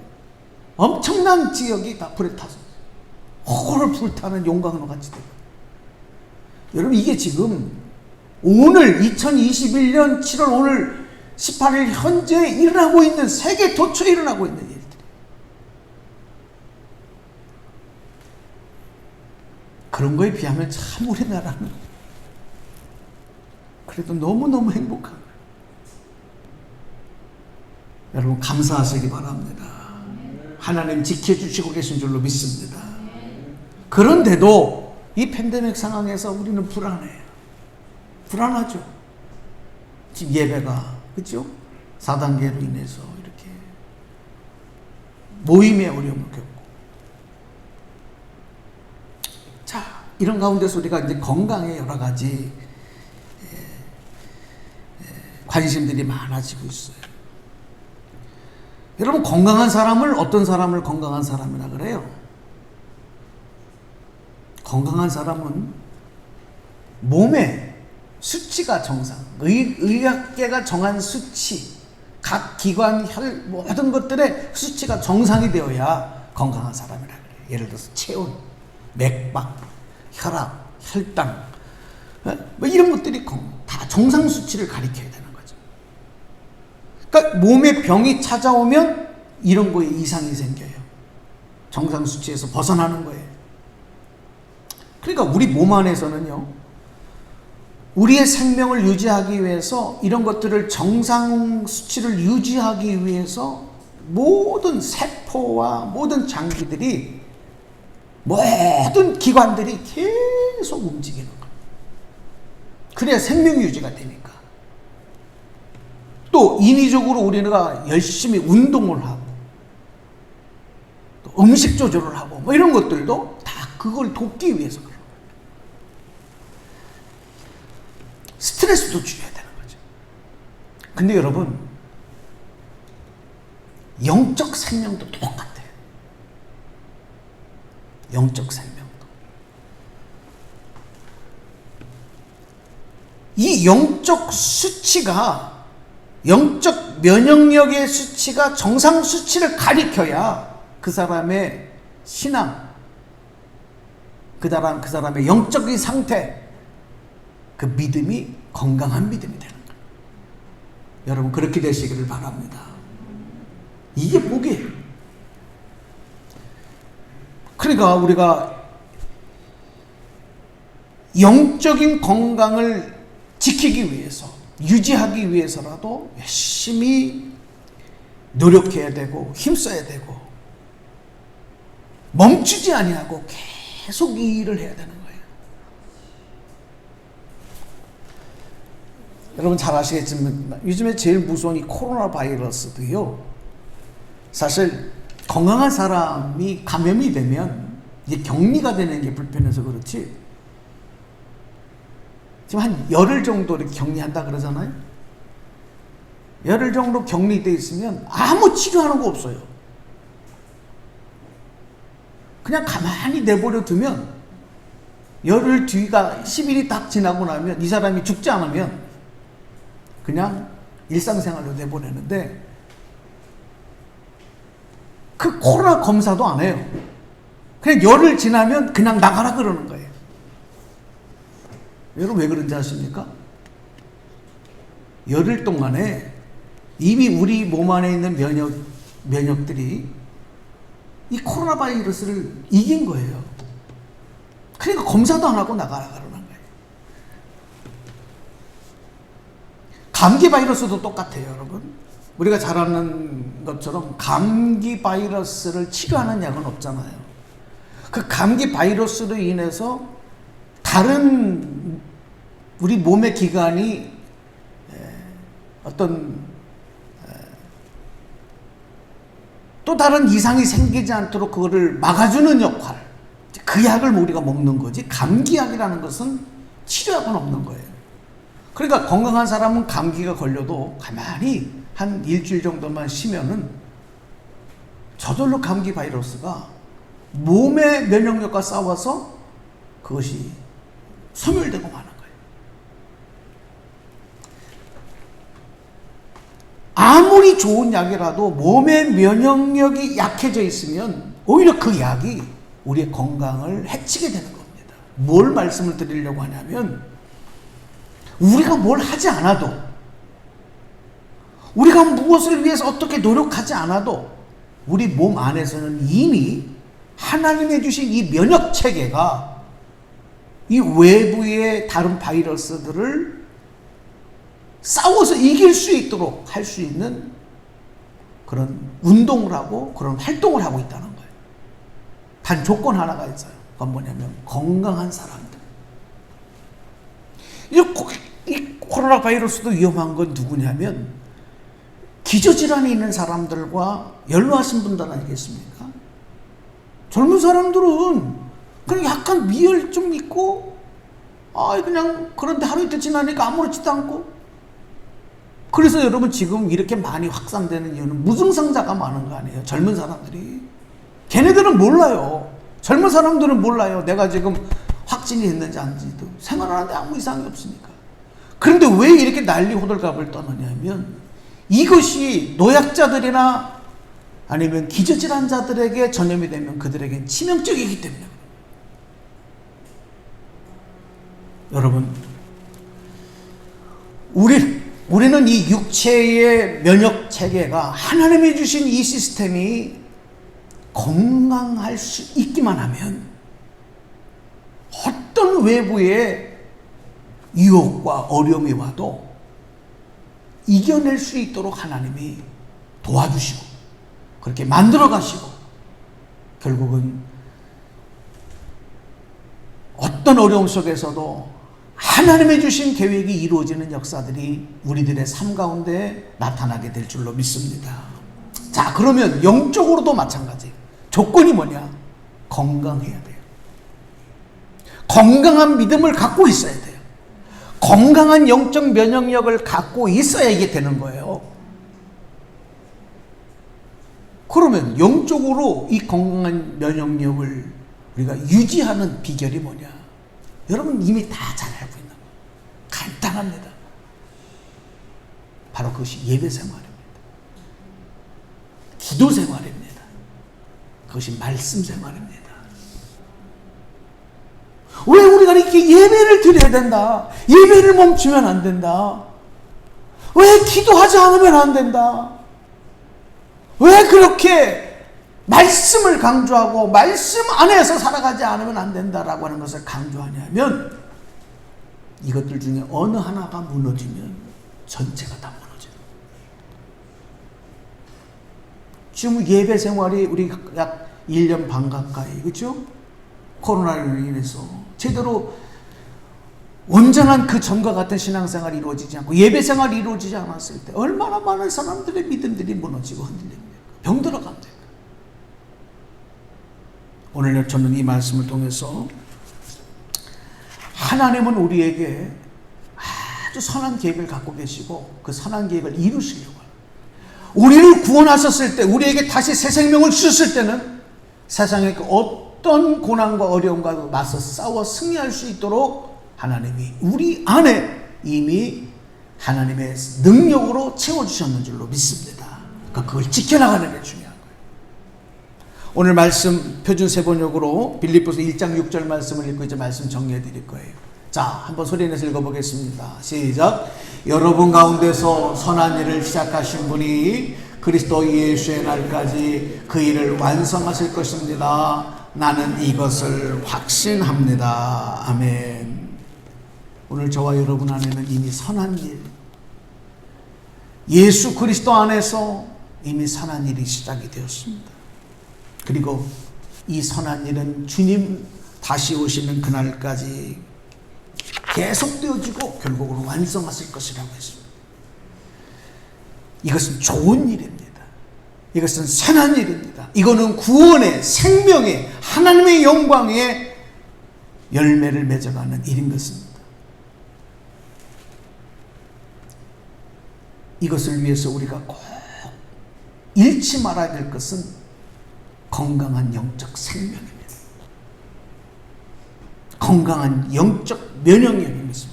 엄청난 지역이 다 불에 타서 호를 불타는 용광로 같이 되고. 여러분 이게 지금 오늘 2021년 7월 오늘 18일 현재 일어나고 있는 세계 도처에 일어나고 있는 일들. 그런 거에 비하면 참 우리나라는 그래도 너무너무 행복한 거예요. 여러분 감사하시기 바랍니다. 하나님 지켜주시고 계신 줄로 믿습니다. 그런데도 이 팬데믹 상황에서 우리는 불안해요. 불안하죠. 지금 예배가 그렇죠? 4단계로 인해서 이렇게 모임의 어려움을 겪고, 자 이런 가운데서 우리가 이제 건강에 여러 가지 관심들이 많아지고 있어요. 여러분 건강한 사람을 어떤 사람을 건강한 사람이라 그래요? 건강한 사람은 몸에 수치가 정상, 의학계가 정한 수치, 각 기관, 혈, 모든 것들의 수치가 정상이 되어야 건강한 사람이라 그래요. 예를 들어서 체온, 맥박, 혈압, 혈당, 뭐 이런 것들이 다 정상 수치를 가리켜야 되는 거죠. 그러니까 몸에 병이 찾아오면 이런 거에 이상이 생겨요. 정상 수치에서 벗어나는 거예요. 그러니까 우리 몸 안에서는요, 우리의 생명을 유지하기 위해서 이런 것들을 정상 수치를 유지하기 위해서 모든 세포와 모든 장기들이 모든 기관들이 계속 움직이는 거예요. 그래야 생명 유지가 되니까. 또 인위적으로 우리가 열심히 운동을 하고 또 음식 조절을 하고 뭐 이런 것들도 다 그걸 돕기 위해서 그래요. 스트레스도 줄여야 되는 거죠. 근데 여러분 영적 생명도 똑같아요. 영적 생명도. 이 영적 수치가, 영적 면역력의 수치가 정상 수치를 가리켜야 그 사람의 신앙, 그 사람의 영적인 상태, 그 믿음이 건강한 믿음이 되는 거예요. 여러분 그렇게 되시기를 바랍니다. 이게 복이에요. 그러니까 우리가 영적인 건강을 지키기 위해서, 유지하기 위해서라도 열심히 노력해야 되고 힘써야 되고 멈추지 아니하고 계속 이 일을 해야 되는 거예요. 여러분 잘 아시겠지만 요즘에 제일 무서운 이 코로나 바이러스도요, 사실 건강한 사람이 감염이 되면 이게 격리가 되는 게 불편해서 그렇지, 지금 한 열흘 정도 이렇게 격리한다 그러잖아요. 열흘 정도 격리돼 있으면 아무 치료하는 거 없어요. 그냥 가만히 내버려 두면 열흘 뒤가 10일이 딱 지나고 나면 이 사람이 죽지 않으면 그냥 일상생활로 내보내는데, 그 코로나 검사도 안 해요. 그냥 열흘 지나면 그냥 나가라 그러는 거예요. 여러분 왜 그런지 아십니까? 열흘 동안에 이미 우리 몸 안에 있는 면역들이 이 코로나 바이러스를 이긴 거예요. 그러니까 검사도 안 하고 나가라 그러는 거예요. 감기 바이러스도 똑같아요, 여러분. 우리가 잘 아는 것처럼 감기 바이러스를 치료하는 약은 없잖아요. 그 감기 바이러스로 인해서 다른 우리 몸의 기관이 어떤 또 다른 이상이 생기지 않도록 그거를 막아주는 역할, 그 약을 우리가 먹는 거지, 감기약이라는 것은 치료약은 없는 거예요. 그러니까 건강한 사람은 감기가 걸려도 가만히 한 일주일 정도만 쉬면은 저절로 감기 바이러스가 몸의 면역력과 싸워서 그것이 소멸되고 마는 거예요. 아무리 좋은 약이라도 몸의 면역력이 약해져 있으면 오히려 그 약이 우리의 건강을 해치게 되는 겁니다. 뭘 말씀을 드리려고 하냐면 우리가 뭘 하지 않아도, 우리가 무엇을 위해서 어떻게 노력하지 않아도 우리 몸 안에서는 이미 하나님이 주신 이 면역 체계가 이 외부의 다른 바이러스들을 싸워서 이길 수 있도록 할 수 있는 그런 운동을 하고 그런 활동을 하고 있다는 거예요. 단 조건 하나가 있어요. 그건 뭐냐면 건강한 사람들. 이 코로나 바이러스도 위험한 건 누구냐면 기저질환이 있는 사람들과 연로하신 분들 아니겠습니까? 젊은 사람들은 그냥 약간 미열 좀 있고 그냥 그런데 하루 이틀 지나니까 아무렇지도 않고, 그래서 여러분 지금 이렇게 많이 확산되는 이유는 무증상자가 많은 거 아니에요? 젊은 사람들이. 걔네들은 몰라요. 젊은 사람들은 몰라요. 내가 지금 확진이 됐는지 아닌지도. 생활하는데 아무 이상이 없으니까. 그런데 왜 이렇게 난리 호들갑을 떠느냐면 이것이 노약자들이나 아니면 기저질환자들에게 전염이 되면 그들에겐 치명적이기 때문에. 여러분, 우리는 이 육체의 면역 체계가 하나님이 주신 이 시스템이 건강할 수 있기만 하면 어떤 외부의 유혹과 어려움이 와도 이겨낼 수 있도록 하나님이 도와주시고 그렇게 만들어 가시고 결국은 어떤 어려움 속에서도 하나님의 주신 계획이 이루어지는 역사들이 우리들의 삶 가운데 나타나게 될 줄로 믿습니다. 자, 그러면 영적으로도 마찬가지. 조건이 뭐냐? 건강해야 돼요. 건강한 믿음을 갖고 있어야 돼요. 건강한 영적 면역력을 갖고 있어야 이게 되는 거예요. 그러면 영적으로 이 건강한 면역력을 우리가 유지하는 비결이 뭐냐? 여러분 이미 다 잘 알고 있는 거예요. 간단합니다. 바로 그것이 예배 생활입니다. 기도 생활입니다. 그것이 말씀 생활입니다. 왜 우리가 이렇게 예배를 드려야 된다? 예배를 멈추면 안 된다? 왜 기도하지 않으면 안 된다? 왜 그렇게 말씀을 강조하고 말씀 안에서 살아가지 않으면 안 된다라고 하는 것을 강조하냐면 이것들 중에 어느 하나가 무너지면 전체가 다 무너져요. 지금 예배 생활이 우리 약 1년 반 가까이, 그렇죠? 코로나로 인해서 제대로 온전한 그 전과 같은 신앙생활이 이루어지지 않고 예배 생활이 이루어지지 않았을 때 얼마나 많은 사람들의 믿음들이 무너지고 흔들립니까? 병들어 갑니다. 오늘 저는 이 말씀을 통해서 하나님은 우리에게 아주 선한 계획을 갖고 계시고 그 선한 계획을 이루시려고 합니다. 우리를 구원하셨을 때, 우리에게 다시 새 생명을 주셨을 때는 세상의 그 어떤 고난과 어려움과 맞서 싸워 승리할 수 있도록 하나님이 우리 안에 이미 하나님의 능력으로 채워주셨는 줄로 믿습니다. 그러니까 그걸 지켜나가는 게 중요한 거예요. 오늘 말씀 표준 세번역으로 빌립보서 1장 6절 말씀을 읽고 이제 말씀 정리해 드릴 거예요. 자, 한번 소리내서 읽어보겠습니다. 시작. 여러분 가운데서 선한 일을 시작하신 분이 그리스도 예수의 날까지 그 일을 완성하실 것입니다. 나는 이것을 확신합니다. 아멘. 오늘 저와 여러분 안에는 이미 선한 일, 예수 그리스도 안에서 이미 선한 일이 시작이 되었습니다. 그리고 이 선한 일은 주님 다시 오시는 그날까지 계속되어지고 결국으로 완성하실 것이라고 했습니다. 이것은 좋은 일입니다. 이것은 선한 일입니다. 이거는 구원의, 생명의, 하나님의 영광의 열매를 맺어가는 일인 것입니다. 이것을 위해서 우리가 꼭 잃지 말아야 될 것은 건강한 영적 생명입니다. 건강한 영적 면역력입니다.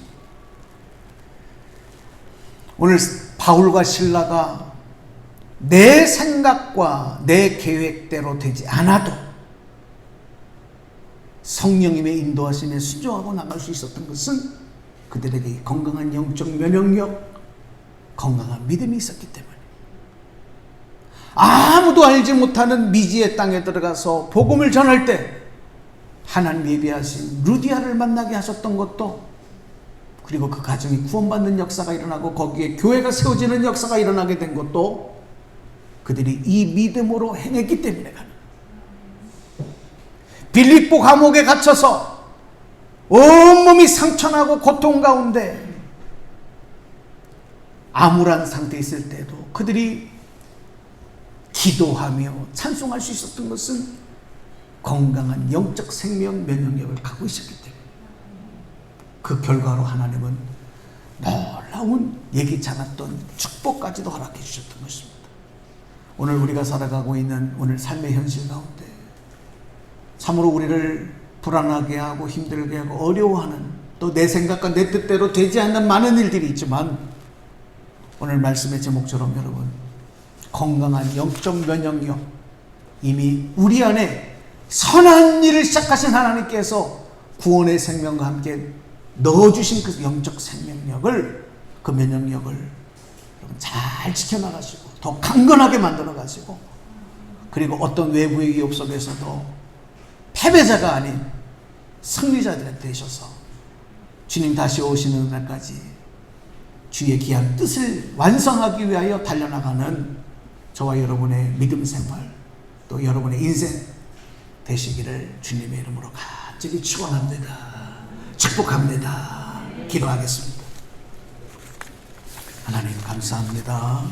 오늘 바울과 실라가 내 생각과 내 계획대로 되지 않아도 성령님의 인도하심에 순종하고 나갈 수 있었던 것은 그들에게 건강한 영적 면역력, 건강한 믿음이 있었기 때문에, 아무도 알지 못하는 미지의 땅에 들어가서 복음을 전할 때 하나님 예비하신 루디아를 만나게 하셨던 것도, 그리고 그 가정이 구원받는 역사가 일어나고 거기에 교회가 세워지는 역사가 일어나게 된 것도 그들이 이 믿음으로 행했기 때문에 가는. 빌립보 감옥에 갇혀서 온몸이 상처나고 고통 가운데 암울한 상태에 있을 때도 그들이 기도하며 찬송할 수 있었던 것은 건강한 영적 생명 면역력을 갖고 있었기 때문에, 그 결과로 하나님은 놀라운 예기치 않았던 축복까지도 허락해 주셨던 것입니다. 오늘 우리가 살아가고 있는 오늘 삶의 현실 가운데 참으로 우리를 불안하게 하고 힘들게 하고 어려워하는, 또 내 생각과 내 뜻대로 되지 않는 많은 일들이 있지만, 오늘 말씀의 제목처럼 여러분, 건강한 영적 면역력, 이미 우리 안에 선한 일을 시작하신 하나님께서 구원의 생명과 함께 넣어주신 그 영적 생명력을, 그 면역력을 여러분 잘 지켜나가시고 더 강건하게 만들어가시고, 그리고 어떤 외부의 위협 속에서도 패배자가 아닌 승리자들이 되셔서 주님 다시 오시는 날까지 주의 귀한 뜻을 완성하기 위하여 달려나가는 저와 여러분의 믿음 생활, 또 여러분의 인생 되시기를 주님의 이름으로 간절히 축원합니다. 축복합니다. 기도하겠습니다. 하나님 감사합니다.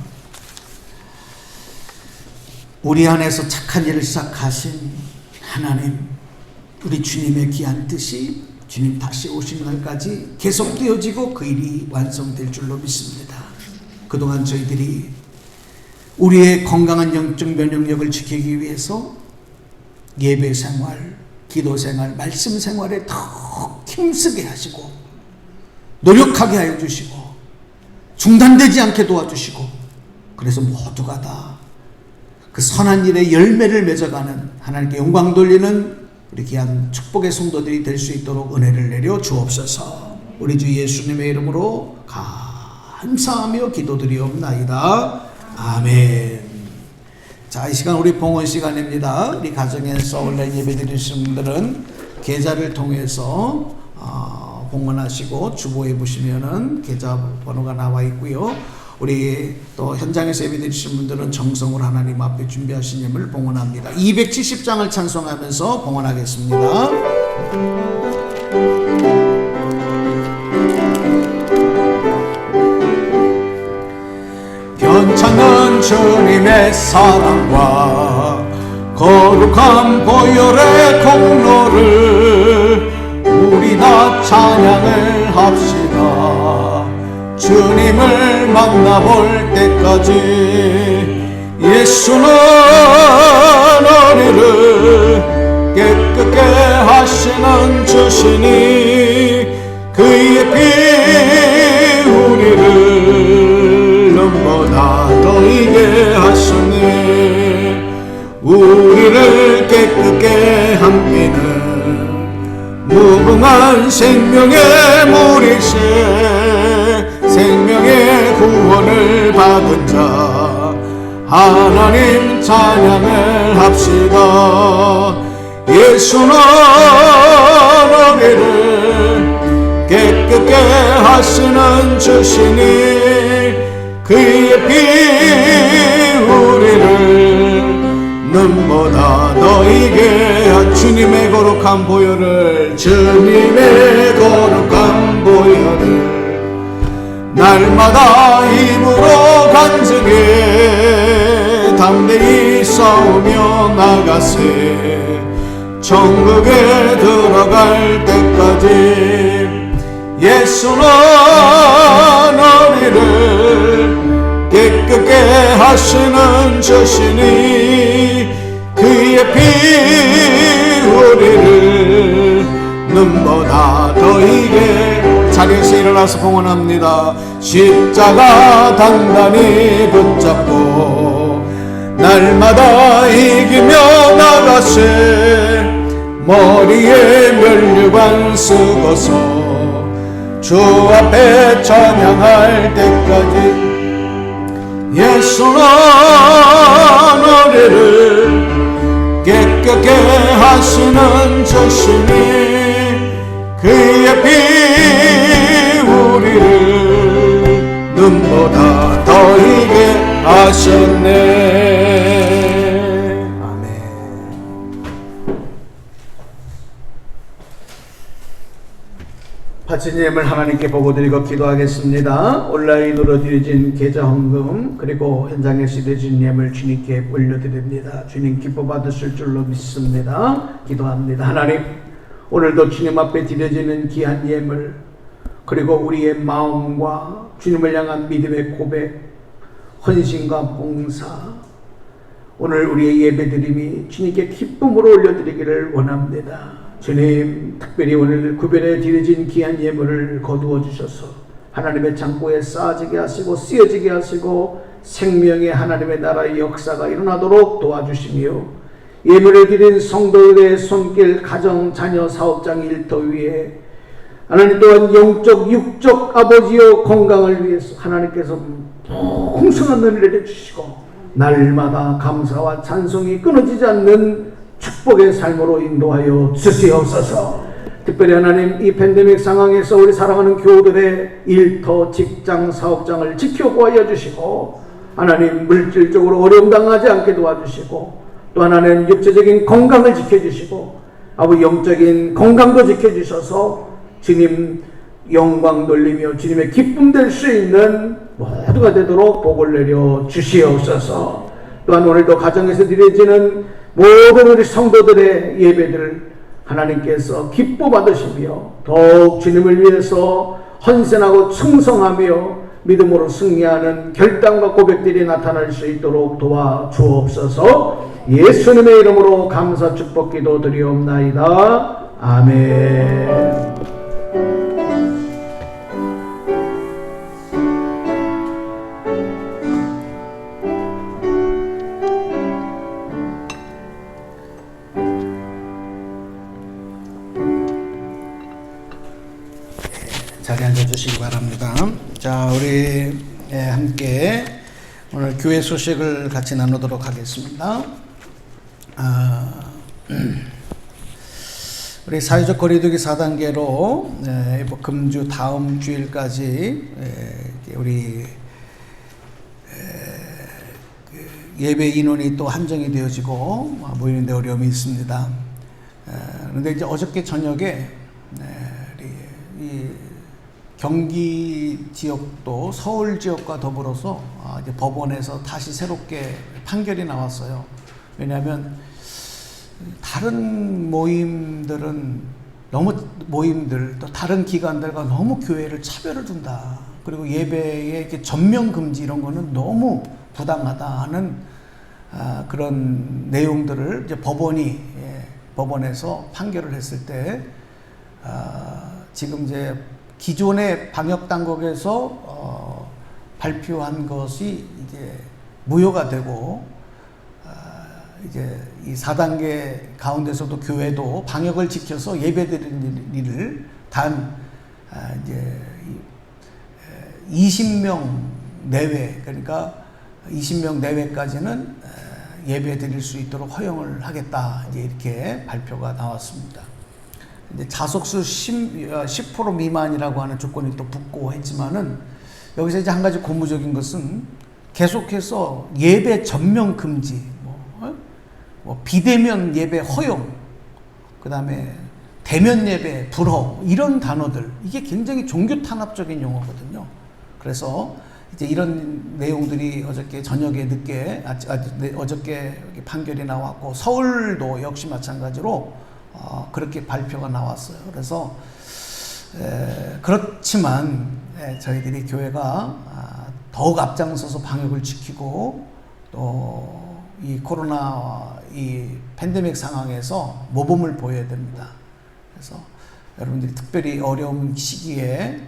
우리 안에서 착한 일을 시작하신 하나님, 우리 주님의 귀한 뜻이 주님 다시 오신 날까지 계속되어지고 그 일이 완성될 줄로 믿습니다. 그동안 저희들이 우리의 건강한 영적 면역력을 지키기 위해서 예배 생활, 기도 생활, 말씀 생활에 더 힘쓰게 하시고 노력하게 하여 주시고 중단되지 않게 도와주시고, 그래서 모두가 다 그 선한 일의 열매를 맺어가는, 하나님께 영광 돌리는 우리 귀한 축복의 성도들이 될 수 있도록 은혜를 내려 주옵소서. 우리 주 예수님의 이름으로 감사하며 기도드리옵나이다. 아멘. 자, 이 시간 우리 봉헌 시간입니다. 우리 가정에서 온라인 예배 드리시는 분들은 계좌를 통해서 봉헌하시고, 주보에 보시면은 계좌 번호가 나와 있고요. 우리 또 현장에서 예배 드리시는 분들은 정성으로 하나님 앞에 준비하신 예물을 봉헌합니다. 270장을 찬송하면서 봉헌하겠습니다. 변찮은 주님의 사랑과 거룩한 보혈의 공로를 우리 다 찬양을 합시다. 주님을 만나볼 때까지 예수는 우리를 깨끗게 하시는 주시니 그의 피 우리를 눈보다 너희게 하시니 우리를 깨끗게 함기는 무궁한 생명의 물이세. 생명의 구원을 받은 자 하나님 찬양을 합시다. 예수는 우리를 깨끗게 하시는 주시니 그의 피 우리를 눈보다 너희게 한 주님의 거룩한 보혈을, 주님의 거룩한 보혈을 날마다 힘으로 간증해 담대히 싸우며 나가세. 천국에 들어갈 때까지 예수는 우리를 깨끗게 하시는 주시니 그의 피 우리를 눈보다 너희게. 자리에서 일어나서 봉헌합니다. 십자가 단단히 붙잡고 날마다 이기며 나가세. 머리에 면류관 쓰고서 주 앞에 찬양할 때까지 예수는 노래를 깨끗게 하시는 저신이 그의 피 우리를 눈보다 더이게 하셨네. 아멘. 바친 예물 하나님께 보고드리고 기도하겠습니다. 온라인으로 드려진 계좌 헌금 그리고 현장에서 드려진 예물 주님께 올려드립니다. 주님 기뻐 받으실 줄로 믿습니다. 기도합니다. 하나님, 오늘도 주님 앞에 드려지는 귀한 예물 그리고 우리의 마음과 주님을 향한 믿음의 고백, 헌신과 봉사, 오늘 우리의 예배드림이 주님께 기쁨으로 올려드리기를 원합니다. 주님, 특별히 오늘 구별에 드려진 귀한 예물을 거두어 주셔서 하나님의 창고에 쌓아지게 하시고 쓰여지게 하시고 생명의 하나님의 나라의 역사가 일어나도록 도와주시며, 예물을 드린 성도들의 손길, 가정, 자녀, 사업장, 일터 위에 하나님 또한 영적, 육적 아버지여 건강을 위해서 하나님께서 풍성한 은혜를 주시고 날마다 감사와 찬송이 끊어지지 않는 축복의 삶으로 인도하여 주시옵소서. 특별히 하나님, 이 팬데믹 상황에서 우리 사랑하는 교우들의 일터, 직장, 사업장을 지켜보아 주시고 하나님, 물질적으로 어려움 당하지 않게 도와주시고 또 하나는 육체적인 건강을 지켜주시고 아버지 영적인 건강도 지켜주셔서 주님 영광 돌리며 주님의 기쁨 될 수 있는 모두가 되도록 복을 내려 주시옵소서. 또한 오늘도 가정에서 드려지는 모든 우리 성도들의 예배들을 하나님께서 기뻐 받으시며 더욱 주님을 위해서 헌신하고 충성하며 믿음으로 승리하는 결단과 고백들이 나타날 수 있도록 도와주옵소서. 예수님의 이름으로 감사 축복 기도 드리옵나이다. 아멘. 자리에 앉아주시기 바랍니다. 자, 우리 함께 오늘 교회 소식을 같이 나누도록 하겠습니다. 우리 사회적 거리두기 4단계로 금주 다음 주일까지 우리 예배 인원이 또 한정이 되어지고 모이는데 어려움이 있습니다. 그런데 이제 어저께 저녁에 이 경기 지역도 서울 지역과 더불어서 이제 법원에서 다시 새롭게 판결이 나왔어요. 왜냐하면 다른 모임들은 모임들 또 다른 기관들과 너무 교회를 차별을 둔다. 그리고 예배의 이렇게 전면 금지 이런 거는 너무 부당하다 하는 그런 내용들을 이제 법원에서 판결을 했을 때 지금 이제 기존의 방역 당국에서 발표한 것이 이제 무효가 되고 이제 이 4단계 가운데서도 교회도 방역을 지켜서 예배드리는 일을 단 이제 20명 내외, 그러니까 20명 내외까지는 예배드릴 수 있도록 허용을 하겠다, 이제 이렇게 발표가 나왔습니다. 이제 자석수 10% 미만이라고 하는 조건이 또 붙고 했지만은 여기서 이제 한 가지 고무적인 것은 계속해서 예배 전면 금지, 비대면 예배 허용, 그 다음에 대면 예배 불허, 이런 단어들, 이게 굉장히 종교 탄압적인 용어거든요. 그래서 이제 이런 내용들이 어저께 저녁에 어저께 판결이 나왔고, 서울도 역시 마찬가지로 그렇게 발표가 나왔어요. 그래서 그렇지만 저희들이 교회가 더욱 앞장서서 방역을 지키고 또 이 코로나 이 팬데믹 상황에서 모범을 보여야 됩니다. 그래서 여러분들이 특별히 어려운 시기에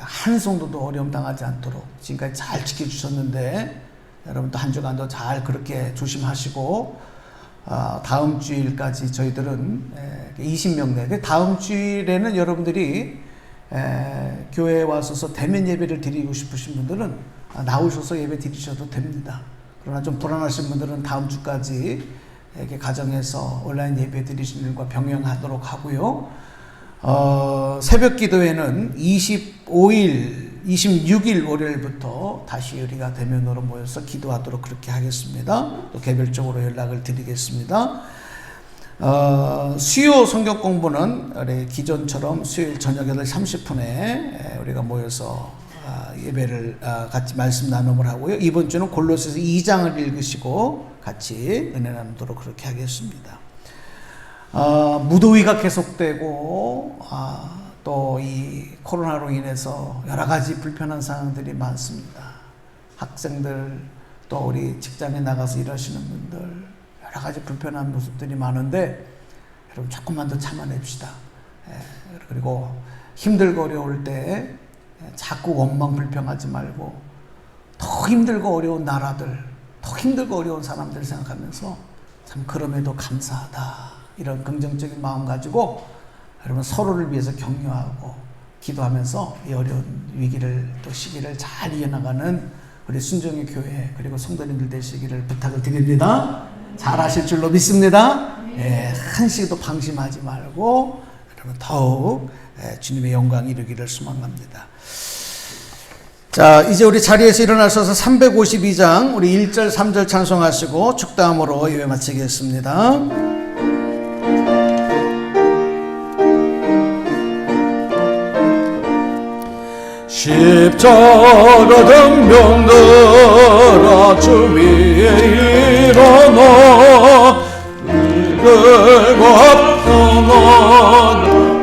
한 성도도 어려움 당하지 않도록 지금까지 잘 지켜주셨는데, 여러분도 한 주간도 잘 그렇게 조심하시고 다음 주일까지 저희들은 20명 내에 다음 주일에는 여러분들이 교회에 와서 대면 예배를 드리고 싶으신 분들은 나오셔서 예배 드리셔도 됩니다. 그러나 좀 불안하신 분들은 다음 주까지 이렇게 가정에서 온라인 예배 드리시는 일과 병행하도록 하고요. 새벽 기도회는 25일, 26일 월요일부터 다시 우리가 대면으로 모여서 기도하도록 그렇게 하겠습니다. 또 개별적으로 연락을 드리겠습니다. 수요 성경 공부는 우리 기존처럼 수요일 저녁 8시 30분에 우리가 모여서 예배를 같이 말씀 나눔을 하고요. 이번 주는 골로새서 2장을 읽으시고 같이 은혜 나누도록 그렇게 하겠습니다. 무더위가 계속되고 또 이 코로나로 인해서 여러 가지 불편한 상황들이 많습니다. 학생들 또 우리 직장에 나가서 일하시는 분들 여러 가지 불편한 모습들이 많은데 여러분 조금만 더 참아냅시다. 그리고 힘들고 어려울 때 자꾸 원망 불평하지 말고 더 힘들고 어려운 나라들, 더 힘들고 어려운 사람들 생각하면서 참 그럼에도 감사하다 이런 긍정적인 마음 가지고 여러분 서로를 위해서 격려하고 기도하면서 이 어려운 위기를 또 시기를 잘 이어나가는 우리 순종의 교회 그리고 성도님들 되시기를 부탁을 드립니다. 잘 하실 줄로 믿습니다. 한시도 방심하지 말고 여러분 더욱 주님의 영광 이루기를 소망합니다. 자, 이제 우리 자리에서 일어나셔서 352장 우리 1절 3절 찬송하시고 축도함으로 예배 마치겠습니다. 십자가 등병들아 주 위에 일어나 이들과 합당한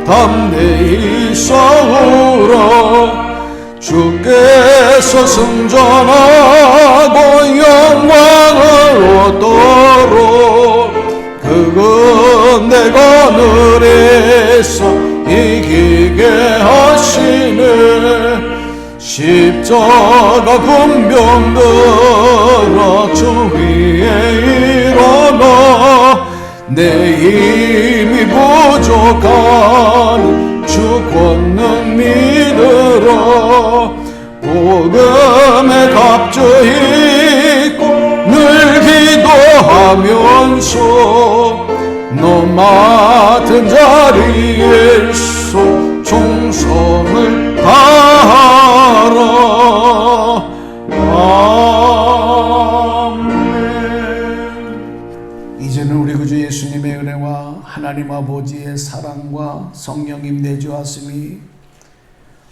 담대히 싸우라 주께서 승전하고 영광을 얻도록 그건 내가 늘에서 이기게 하시네 십자가 군병들아 주 위에 일어나 내 힘이 부족한 주 권능 믿으라 복음에 값져 있고 늘 기도하면서 너 맡은 자리에서 충성을 다하라. 아멘. 이제는 우리 구주 예수님의 은혜와 하나님 아버지의 사랑과 성령님 내주하심이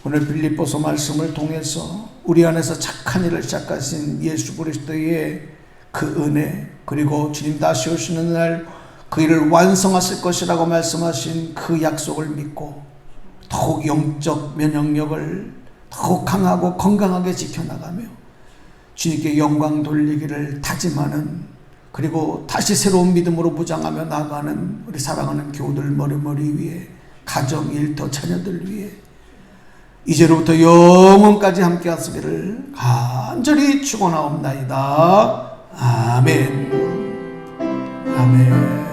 오늘 빌립보서 말씀을 통해서 우리 안에서 착한 일을 시작하신 예수 그리스도의 그 은혜 그리고 주님 다시 오시는 날 그 일을 완성하실 것이라고 말씀하신 그 약속을 믿고 더욱 영적 면역력을 더욱 강하고 건강하게 지켜나가며 주님께 영광 돌리기를 다짐하는 그리고 다시 새로운 믿음으로 무장하며 나아가는 우리 사랑하는 교우들 머리머리 위에 가정, 일터, 자녀들 위해 이제로부터 영원까지 함께 하시기를 간절히 축원하옵나이다. 아멘. 아멘.